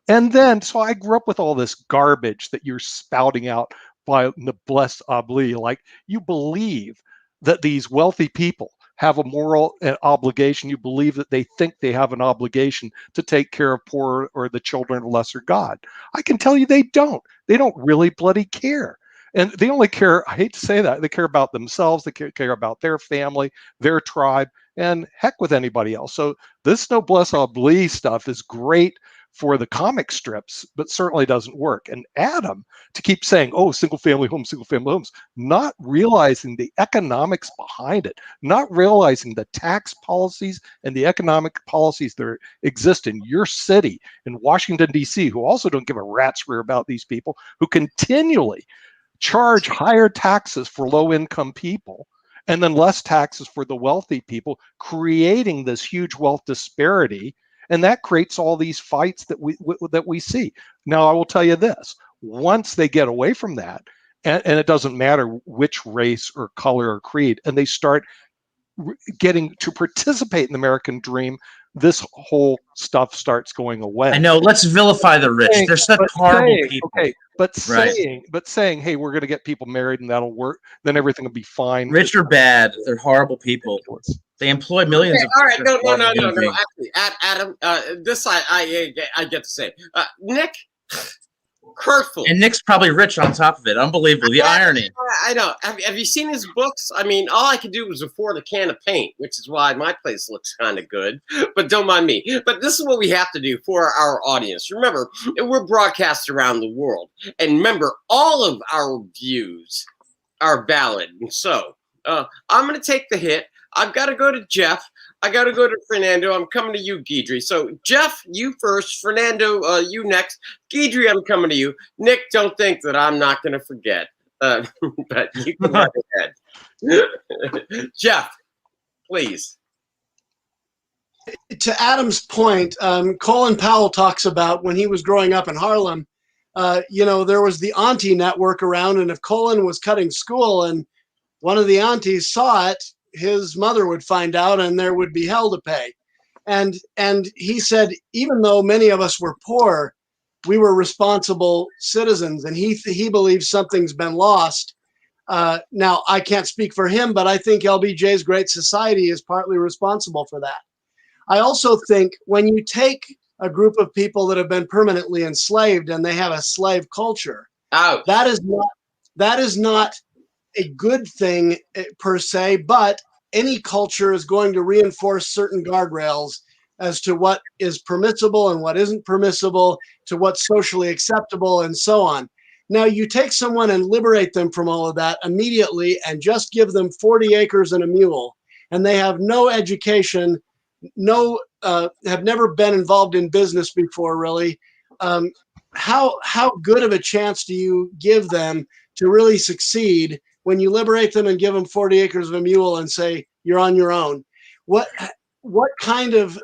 And then, so I grew up with all this garbage that you're spouting out by noblesse oblige. Like, you believe that these wealthy people have a moral obligation. You believe that they think they have an obligation to take care of poor or the children of lesser God. I can tell you they don't. They don't really bloody care. And they only care, I hate to say that, they care about themselves, they care about their family, their tribe, and heck with anybody else. So this noblesse oblige stuff is great for the comic strips, but certainly doesn't work. And Adam, to keep saying, oh, single family homes, not realizing the economics behind it, not realizing the tax policies and the economic policies that exist in your city, in Washington, D.C., who also don't give a rat's rear about these people, who continually charge higher taxes for low-income people and then less taxes for the wealthy people, creating this huge wealth disparity. And that creates all these fights that we see. Now, I will tell you this: once they get away from that, and it doesn't matter which race or color or creed, and they start getting to participate in the American dream, this whole stuff starts going away. I know. Let's vilify the rich. They're such horrible people. Okay, but saying, hey, we're going to get people married and that'll work, then everything will be fine. Rich or bad, they're horrible people. They employ millions of. All right, no. Actually, Adam, this I get to say, Nick. Hurtful. And Nick's probably rich on top of it. Unbelievable. The irony. I know. Have you seen his books? I mean, all I could do was afford a can of paint, which is why my place looks kind of good. But don't mind me. But this is what we have to do for our audience. Remember, we're broadcast around the world. And remember, all of our views are valid. And so I'm going to take the hit. I've got to go to Jeff. I got to go to Fernando. I'm coming to you, Guidry. So, Jeff, you first. Fernando, you next. Guidry, I'm coming to you. Nick, don't think that I'm not going to forget. But you can go ahead. Jeff, please. To Adam's point, Colin Powell talks about when he was growing up in Harlem, there was the auntie network around, and if Colin was cutting school and one of the aunties saw it, his mother would find out and there would be hell to pay. And he said, even though many of us were poor, we were responsible citizens, and he believes something's been lost. Now, I can't speak for him, but I think LBJ's Great Society is partly responsible for that. I also think when you take a group of people that have been permanently enslaved and they have a slave culture, that is not a good thing per se, but any culture is going to reinforce certain guardrails as to what is permissible and what isn't permissible, to what's socially acceptable, and so on. Now, you take someone and liberate them from all of that immediately and just give them 40 acres and a mule, and they have no education, have never been involved in business before, really. How good of a chance do you give them to really succeed when you liberate them and give them 40 acres of a mule and say, you're on your own? What kind of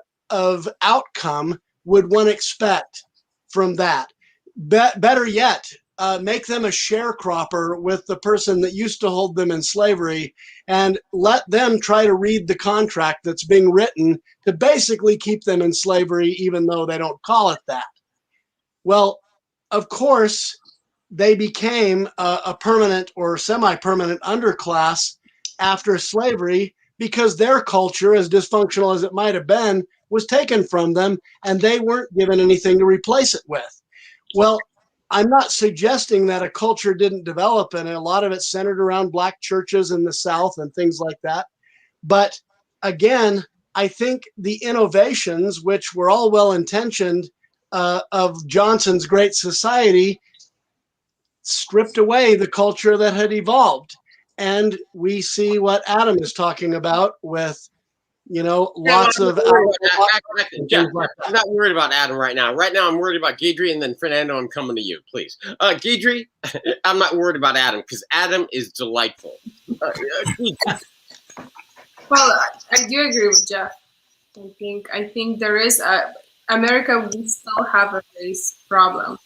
outcome would one expect from that? Better yet, make them a sharecropper with the person that used to hold them in slavery and let them try to read the contract that's being written to basically keep them in slavery, even though they don't call it that. Well, of course, they became a permanent or semi-permanent underclass after slavery because their culture, as dysfunctional as it might have been, was taken from them and they weren't given anything to replace it with. Well, I'm not suggesting that a culture didn't develop, and a lot of it centered around Black churches in the South and things like that. But again, I think the innovations, which were all well-intentioned, of Johnson's Great Society, stripped away the culture that had evolved. And we see what Adam is talking about with, lots of... Jeff, I'm not worried about Adam right now. Right now, I'm worried about Guidry, and then Fernando, I'm coming to you, please. Guidry, I'm not worried about Adam, because Adam is delightful. Well, I do agree with Jeff. I think there is America, we still have a race problem.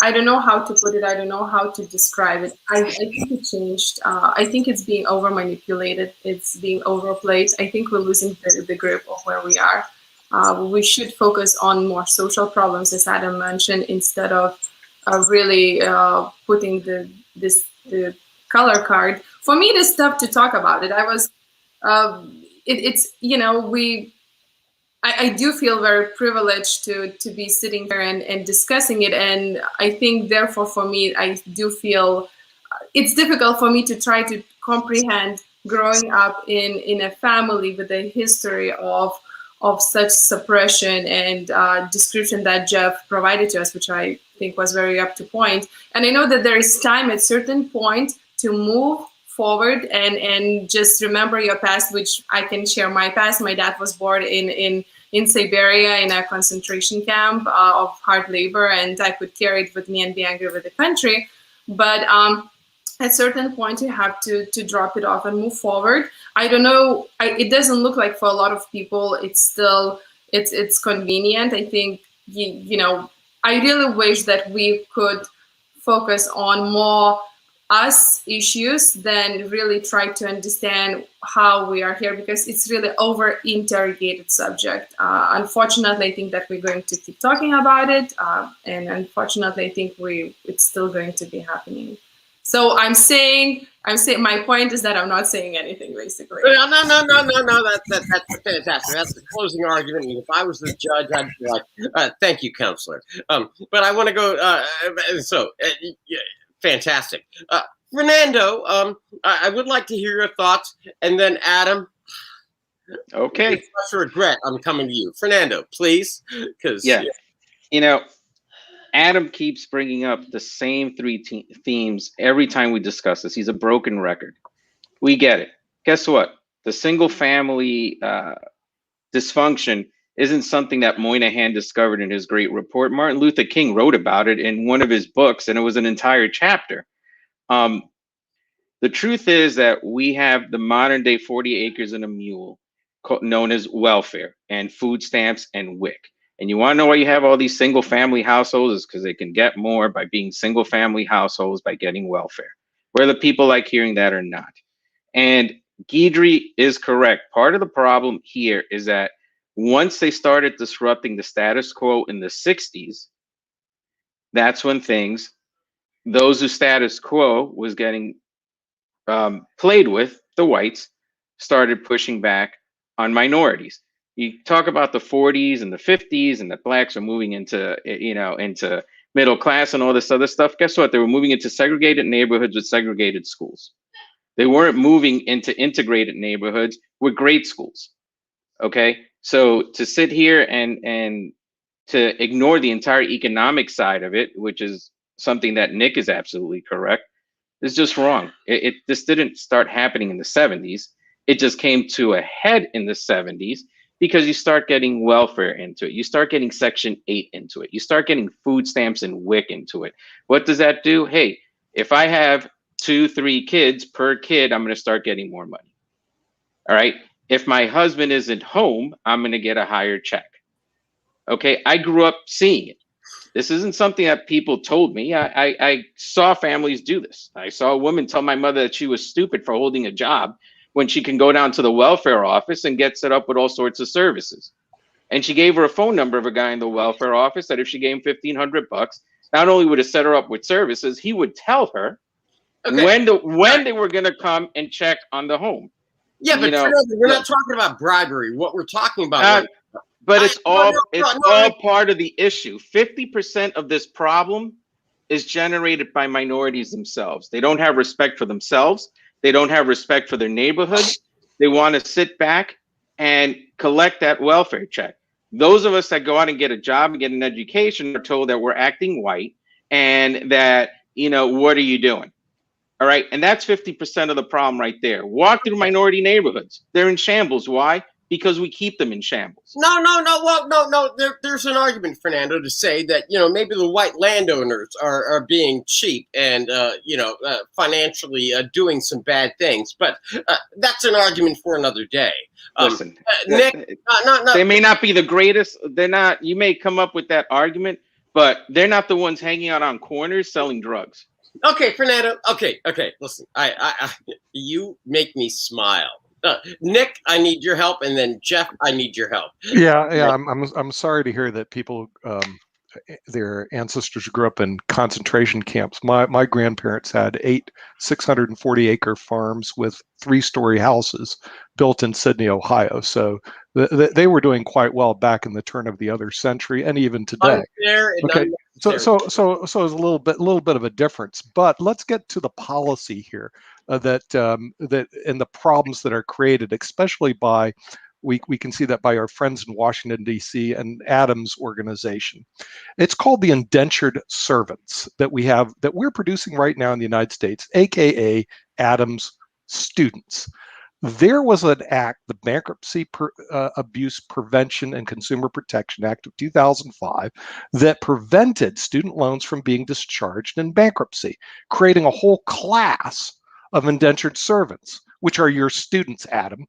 I don't know how to put it. I don't know how to describe it. I think it changed. I think it's being over manipulated. It's being overplayed. I think we're losing the grip of where we are. We should focus on more social problems, as Adam mentioned, instead of really putting the color card. For me, it is tough to talk about it. It's I do feel very privileged to be sitting here and discussing it, and I think therefore for me I do feel it's difficult for me to try to comprehend growing up in a family with a history of such suppression and description that Jeff provided to us, which I think was very up to point. And I know that there is time at certain point to move forward and just remember your past, which I can share my past. My dad was born in Siberia in a concentration camp of hard labor, and I could carry it with me and be angry with the country. But at certain point, you have to drop it off and move forward. I don't know. It doesn't look like for a lot of people, it's convenient. I think I really wish that we could focus on more us issues than really try to understand how we are here, because it's really over-interrogated subject. Unfortunately, I think that we're going to keep talking about it, and unfortunately, I think it's still going to be happening. So I'm saying my point is that I'm not saying anything, basically. No. That's fantastic. That's the closing argument. And if I was the judge, I'd be like, "Thank you, counselor." But I want to go. Fantastic, Fernando. I would like to hear your thoughts, and then Adam. Okay. With much regret, I'm coming to you, Fernando. Please, because Adam keeps bringing up the same three themes every time we discuss this. He's a broken record. We get it. Guess what? The single family dysfunction isn't something that Moynihan discovered in his great report. Martin Luther King wrote about it in one of his books, and it was an entire chapter. The truth is that we have the modern day 40 acres and a mule known as welfare and food stamps and WIC. And you want to know why you have all these single family households? Is because they can get more by being single family households by getting welfare. Whether people like hearing that or not. And Guidry is correct. Part of the problem here is that once they started disrupting the status quo in the 60s, that's when those who status quo was getting played with, the whites, started pushing back on minorities. You talk about the 40s and the 50s and that blacks are moving into middle class and all this other stuff. Guess what? They were moving into segregated neighborhoods with segregated schools. They weren't moving into integrated neighborhoods with great schools. Okay, so to sit here and to ignore the entire economic side of it, which is something that Nick is absolutely correct, is just wrong. This didn't start happening in the 70s. It just came to a head in the 70s. Because you start getting welfare into it. You start getting Section 8 into it. You start getting food stamps and WIC into it. What does that do? Hey, if I have 2-3 kids per kid, I'm going to start getting more money. All right. If my husband isn't home, I'm going to get a higher check. Okay. I grew up seeing it. This isn't something that people told me. I saw families do this. I saw a woman tell my mother that she was stupid for holding a job when she can go down to the welfare office and get set up with all sorts of services. And she gave her a phone number of a guy in the welfare office that if she gave him $1,500, not only would it set her up with services, he would tell her when they were going to come and check on the home. Yeah, but we're not talking about bribery. What we're talking about, but it's all part of the issue. 50% of this problem is generated by minorities themselves. They don't have respect for themselves. They don't have respect for their neighborhood. They want to sit back and collect that welfare check. Those of us that go out and get a job and get an education are told that we're acting white and that, what are you doing? All right. And that's 50% of the problem right there. Walk through minority neighborhoods. They're in shambles. Why? Because we keep them in shambles. No. Well, no. There's an argument, Fernando, to say that maybe the white landowners are being cheap and financially doing some bad things. But that's an argument for another day. Listen, Nick, they may not be the greatest. They're not. You may come up with that argument, but they're not the ones hanging out on corners selling drugs. Okay, Fernando. Okay. Listen, I you make me smile. Nick, I need your help, and then Jeff, I need your help. Yeah. I'm sorry to hear that people, their ancestors grew up in concentration camps. My grandparents had 8 640-acre farms with 3-story houses built in Sydney, Ohio. So they were doing quite well back in the turn of the other century, and even today. Unfair and Okay. So unnecessary. it's a little bit of a difference, but let's get to the policy here, that and the problems that are created, especially by we can see that by our friends in Washington, D.C. and Adam's organization. It's called the indentured servants that we're producing right now in the United States, aka Adam's students. There was an act, the Bankruptcy Abuse Prevention and Consumer Protection Act of 2005, that prevented student loans from being discharged in bankruptcy, creating a whole class of indentured servants, which are your students, Adam.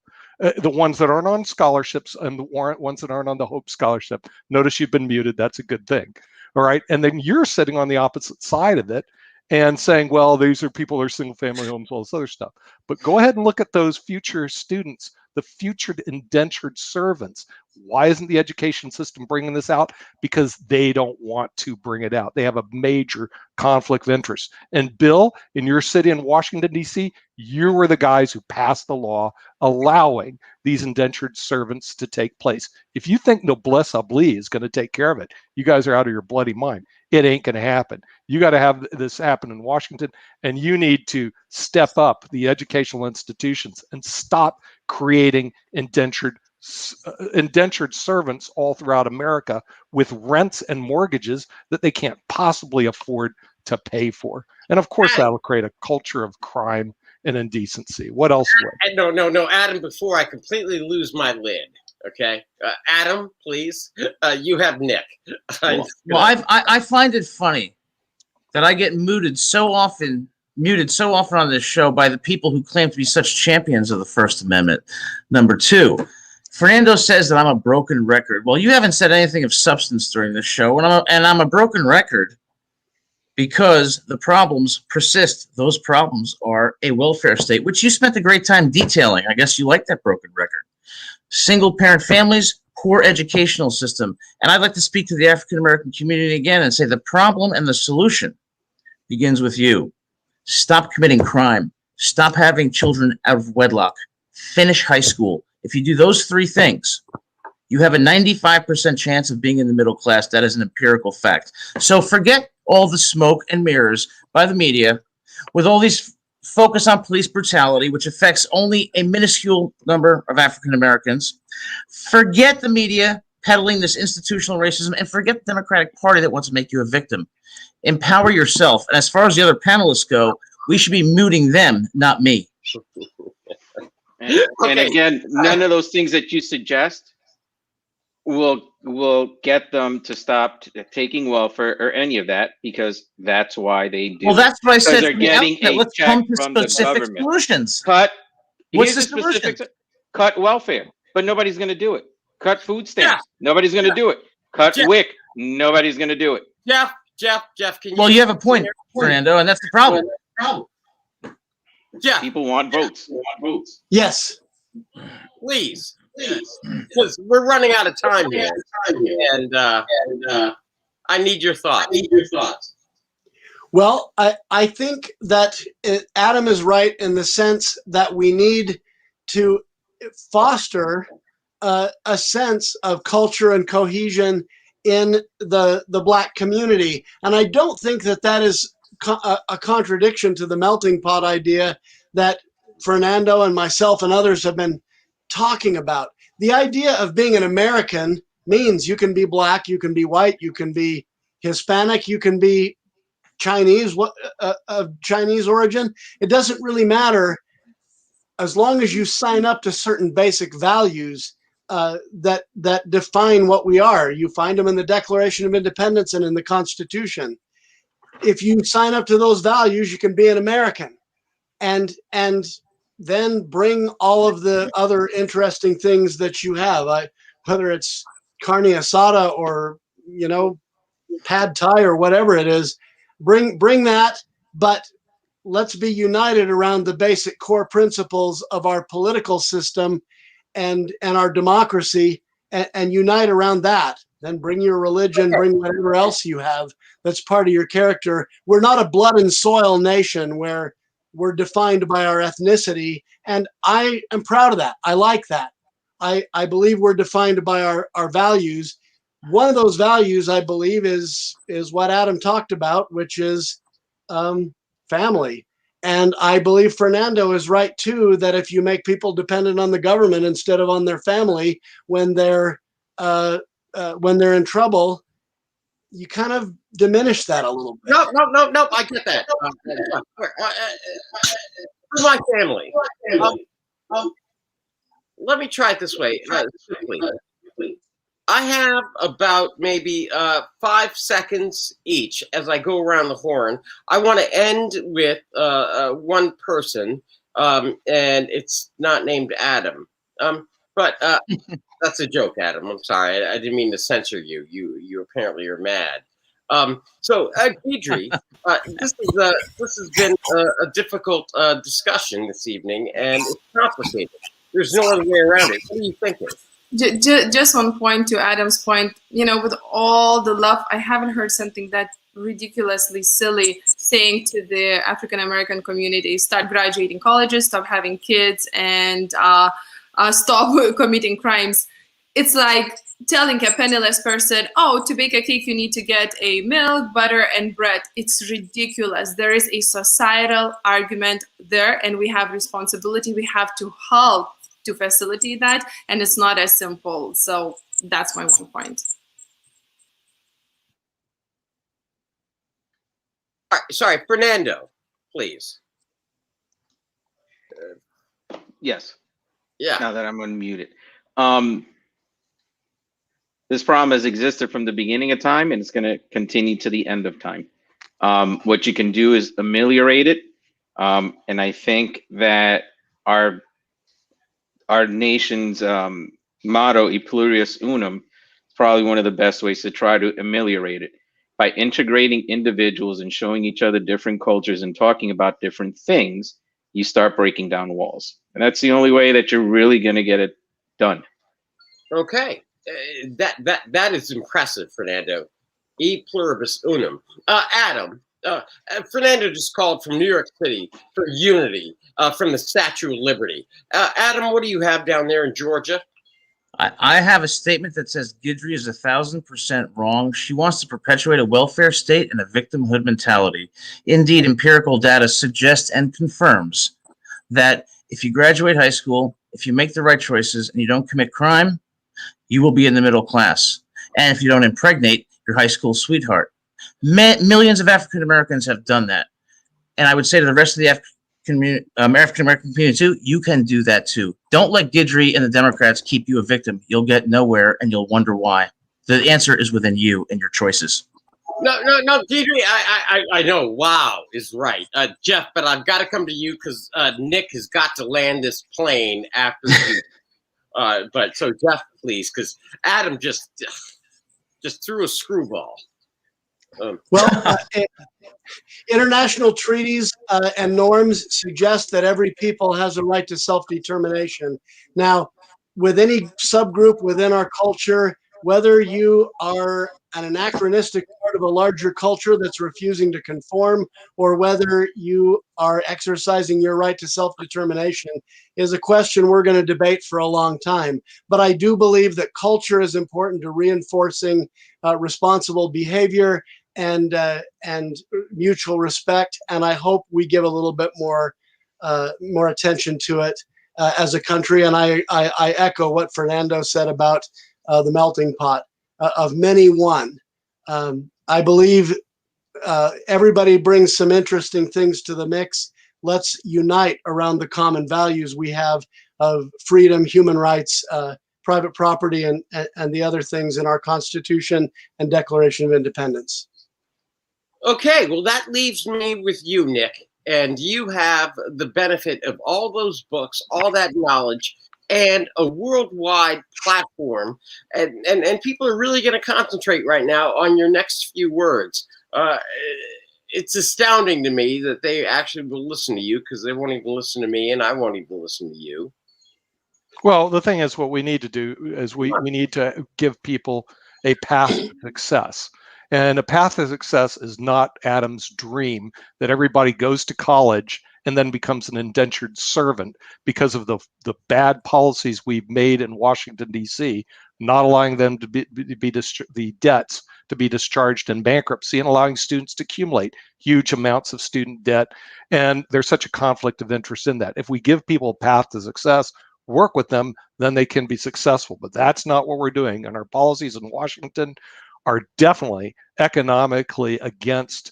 The ones that aren't on scholarships and the ones that aren't on the Hope Scholarship. Notice you've been muted. That's a good thing. All right. And then you're sitting on the opposite side of it and saying, well, these are people who are single family homes, all this other stuff. But go ahead and look at those future students, the future indentured servants. Why isn't the education system bringing this out? Because they don't want to bring it out. They have a major conflict of interest. And Bill, in your city in Washington, D.C., you were the guys who passed the law allowing these indentured servants to take place. If you think noblesse oblige is going to take care of it, you guys are out of your bloody mind. It ain't going to happen. You got to have this happen in Washington, and you need to step up the educational institutions and stop creating indentured servants all throughout America with rents and mortgages that they can't possibly afford to pay for. And of course, that'll create a culture of crime and indecency. What else would? No, Adam, before I completely lose my lid, okay? Adam, please, you have Nick. Well, I find it funny that I get muted so often on this show by the people who claim to be such champions of the First Amendment. Number two, Fernando says that I'm a broken record. Well, you haven't said anything of substance during this show, and I'm a broken record because the problems persist. Those problems are a welfare state, which you spent a great time detailing. I guess you like that broken record. Single-parent families, poor educational system. And I'd like to speak to the African-American community again and say the problem and the solution begins with you. Stop committing crime. Stop having children out of wedlock. Finish high school. If you do those 3 things, you have a 95% chance of being in the middle class. That is an empirical fact. So forget all the smoke and mirrors by the media with all these focus on police brutality, which affects only a minuscule number of African Americans. Forget the media peddling this institutional racism, and forget the Democratic Party that wants to make you a victim. Empower yourself. And as far as the other panelists go, we should be muting them, not me. And again, none of those things that you suggest will get them to stop taking welfare or any of that, because that's why they do. Well, that's what I said. They're getting a Let's check come to from the specific government. solutions. What's the solution? Cut welfare, but nobody's going to do it. Cut food stamps. Yeah. Nobody's going to do it. Cut Jeff. WIC. Nobody's going to do it. Jeff, can you? Well, you have a point, Fernando, and that's the problem. Jeff, People want votes. Yes. please, because we're running out of time here, and I need your thoughts. Well, I think that Adam is right in the sense that we need to foster a sense of culture and cohesion in the Black community. And I don't think that is a contradiction to the melting pot idea that Fernando and myself and others have been talking about. The idea of being an American means you can be Black, you can be white, you can be Hispanic, you can be Chinese, of Chinese origin. It doesn't really matter as long as you sign up to certain basic values that define what we are. You find them in the Declaration of Independence and in the Constitution. If you sign up to those values, you can be an American, and then bring all of the other interesting things that you have, whether it's carne asada or pad thai or whatever it is. Bring that, but let's be united around the basic core principles of our political system and our democracy, and unite around that. Then bring your religion, bring whatever else you have that's part of your character. We're not a blood and soil nation where we're defined by our ethnicity, and I am proud of that. I like that. I believe we're defined by our values. One of those values, I believe, is what Adam talked about, which is family. And I believe Fernando is right too, that if you make people dependent on the government instead of on their family when they're in trouble, you kind of diminish that a little bit. No. I get that. For my family, let me try it this way. Quickly. I have about maybe 5 seconds each as I go around the horn. I want to end with one person, and it's not named Adam. But that's a joke, Adam. I'm sorry. I didn't mean to censor you. You apparently are mad. So, Deidre, this has been a difficult discussion this evening, and it's complicated. There's no other way around it. What are you thinking? Just one point to Adam's point, with all the love, I haven't heard something that ridiculously silly saying to the African American community, start graduating colleges, stop having kids, and stop committing crimes. It's like telling a penniless person, oh, to bake a cake, you need to get a milk, butter, and bread. It's ridiculous. There is a societal argument there, and we have responsibility. We have to help to facilitate that, and it's not as simple. So that's my one point. All right, sorry, Fernando, please. Yes. Yeah. Now that I'm unmuted. This problem has existed from the beginning of time, and it's going to continue to the end of time. What you can do is ameliorate it. And I think that our nation's motto, E pluribus unum, is probably one of the best ways to try to ameliorate it. By integrating individuals and showing each other different cultures and talking about different things, you start breaking down walls. And that's the only way that you're really going to get it done. Okay. That is impressive, Fernando. E pluribus unum. Adam, Fernando just called from New York City for unity, from the Statue of Liberty. Adam, what do you have down there in Georgia? I have a statement that says Guidry is 1,000% wrong. She wants to perpetuate a welfare state and a victimhood mentality. Indeed, empirical data suggests and confirms that if you graduate high school, if you make the right choices and you don't commit crime, you will be in the middle class. And if you don't impregnate your high school sweetheart. Millions of African Americans have done that. And I would say to the rest of the African American community too, you can do that too. Don't let Guidry and the Democrats keep you a victim. You'll get nowhere and you'll wonder why. The answer is within you and your choices. No, Deidre, I know, wow, is right. Jeff, but I've got to come to you because Nick has got to land this plane after you. But so Jeff, please, because Adam just threw a screwball. International treaties and norms suggest that every people has a right to self-determination. Now, with any subgroup within our culture, whether you are an anachronistic part of a larger culture that's refusing to conform, or whether you are exercising your right to self-determination, is a question we're going to debate for a long time. But I do believe that culture is important to reinforcing responsible behavior and mutual respect, and I hope we give a little bit more attention to it as a country. And I echo what Fernando said about the melting pot of many one. I believe everybody brings some interesting things to the mix. Let's unite around the common values we have of freedom, human rights, private property, and the other things in our Constitution and Declaration of Independence. Okay, well, that leaves me with you, Nick. And you have the benefit of all those books, all that knowledge. and a worldwide platform. And people are really going to concentrate right now on your next few words. It's astounding to me that they actually will listen to you, because they won't even listen to me, and I won't even listen to you. Well, the thing is, what we need to do is we need to give people a path to success. And a path to success is not Adam's dream that everybody goes to college and then becomes an indentured servant because of the bad policies we've made in Washington, D.C., not allowing them to be the debts to be discharged in bankruptcy and allowing students to accumulate huge amounts of student debt. And there's such a conflict of interest in that. If we give people a path to success, work with them, then they can be successful. But that's not what we're doing. And our policies in Washington are definitely economically against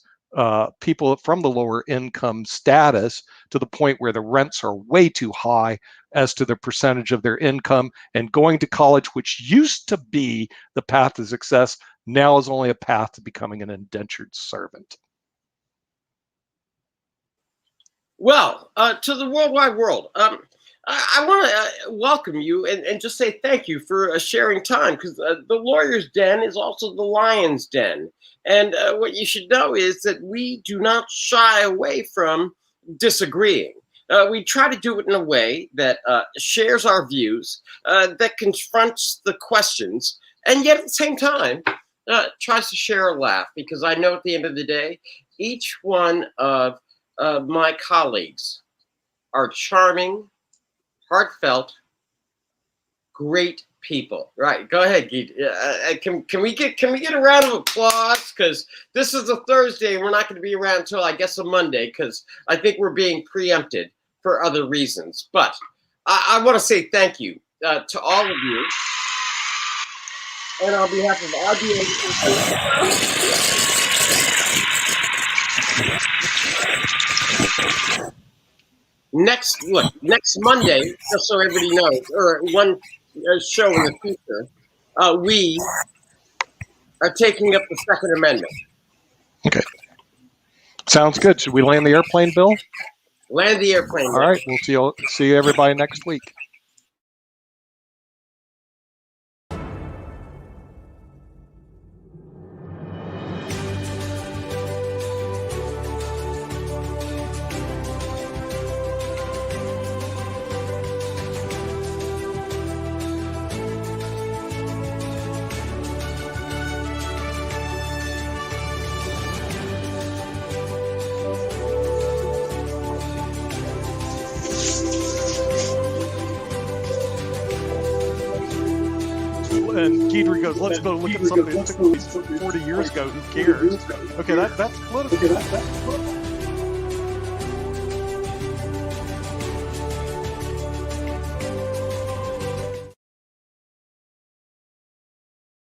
people from the lower income status, to the point where the rents are way too high as to the percentage of their income. And going to college, which used to be the path to success, now is only a path to becoming an indentured servant. Well, to the worldwide world, I want to welcome you and just say thank you for sharing time, because the Lawyer's Den is also the Lion's Den. And what you should know is that we do not shy away from disagreeing. We try to do it in a way that shares our views, that confronts the questions, and yet at the same time tries to share a laugh, because I know at the end of the day, each one of my colleagues are charming, heartfelt, great people. Right? Go ahead, Geet. Can we get a round of applause? Because this is a Thursday, and we're not going to be around until, I guess, a Monday, because I think we're being preempted for other reasons. But I want to say thank you to all of you, and on behalf of next Monday, just so everybody knows, or one show in the future, we are taking up the Second Amendment. Okay. Sounds good. Should we land the airplane, Bill? Land the airplane. All right. We'll see everybody next week. And Keidre goes, let's go look at something that took place 40 years ago. Who cares? Okay, that's political.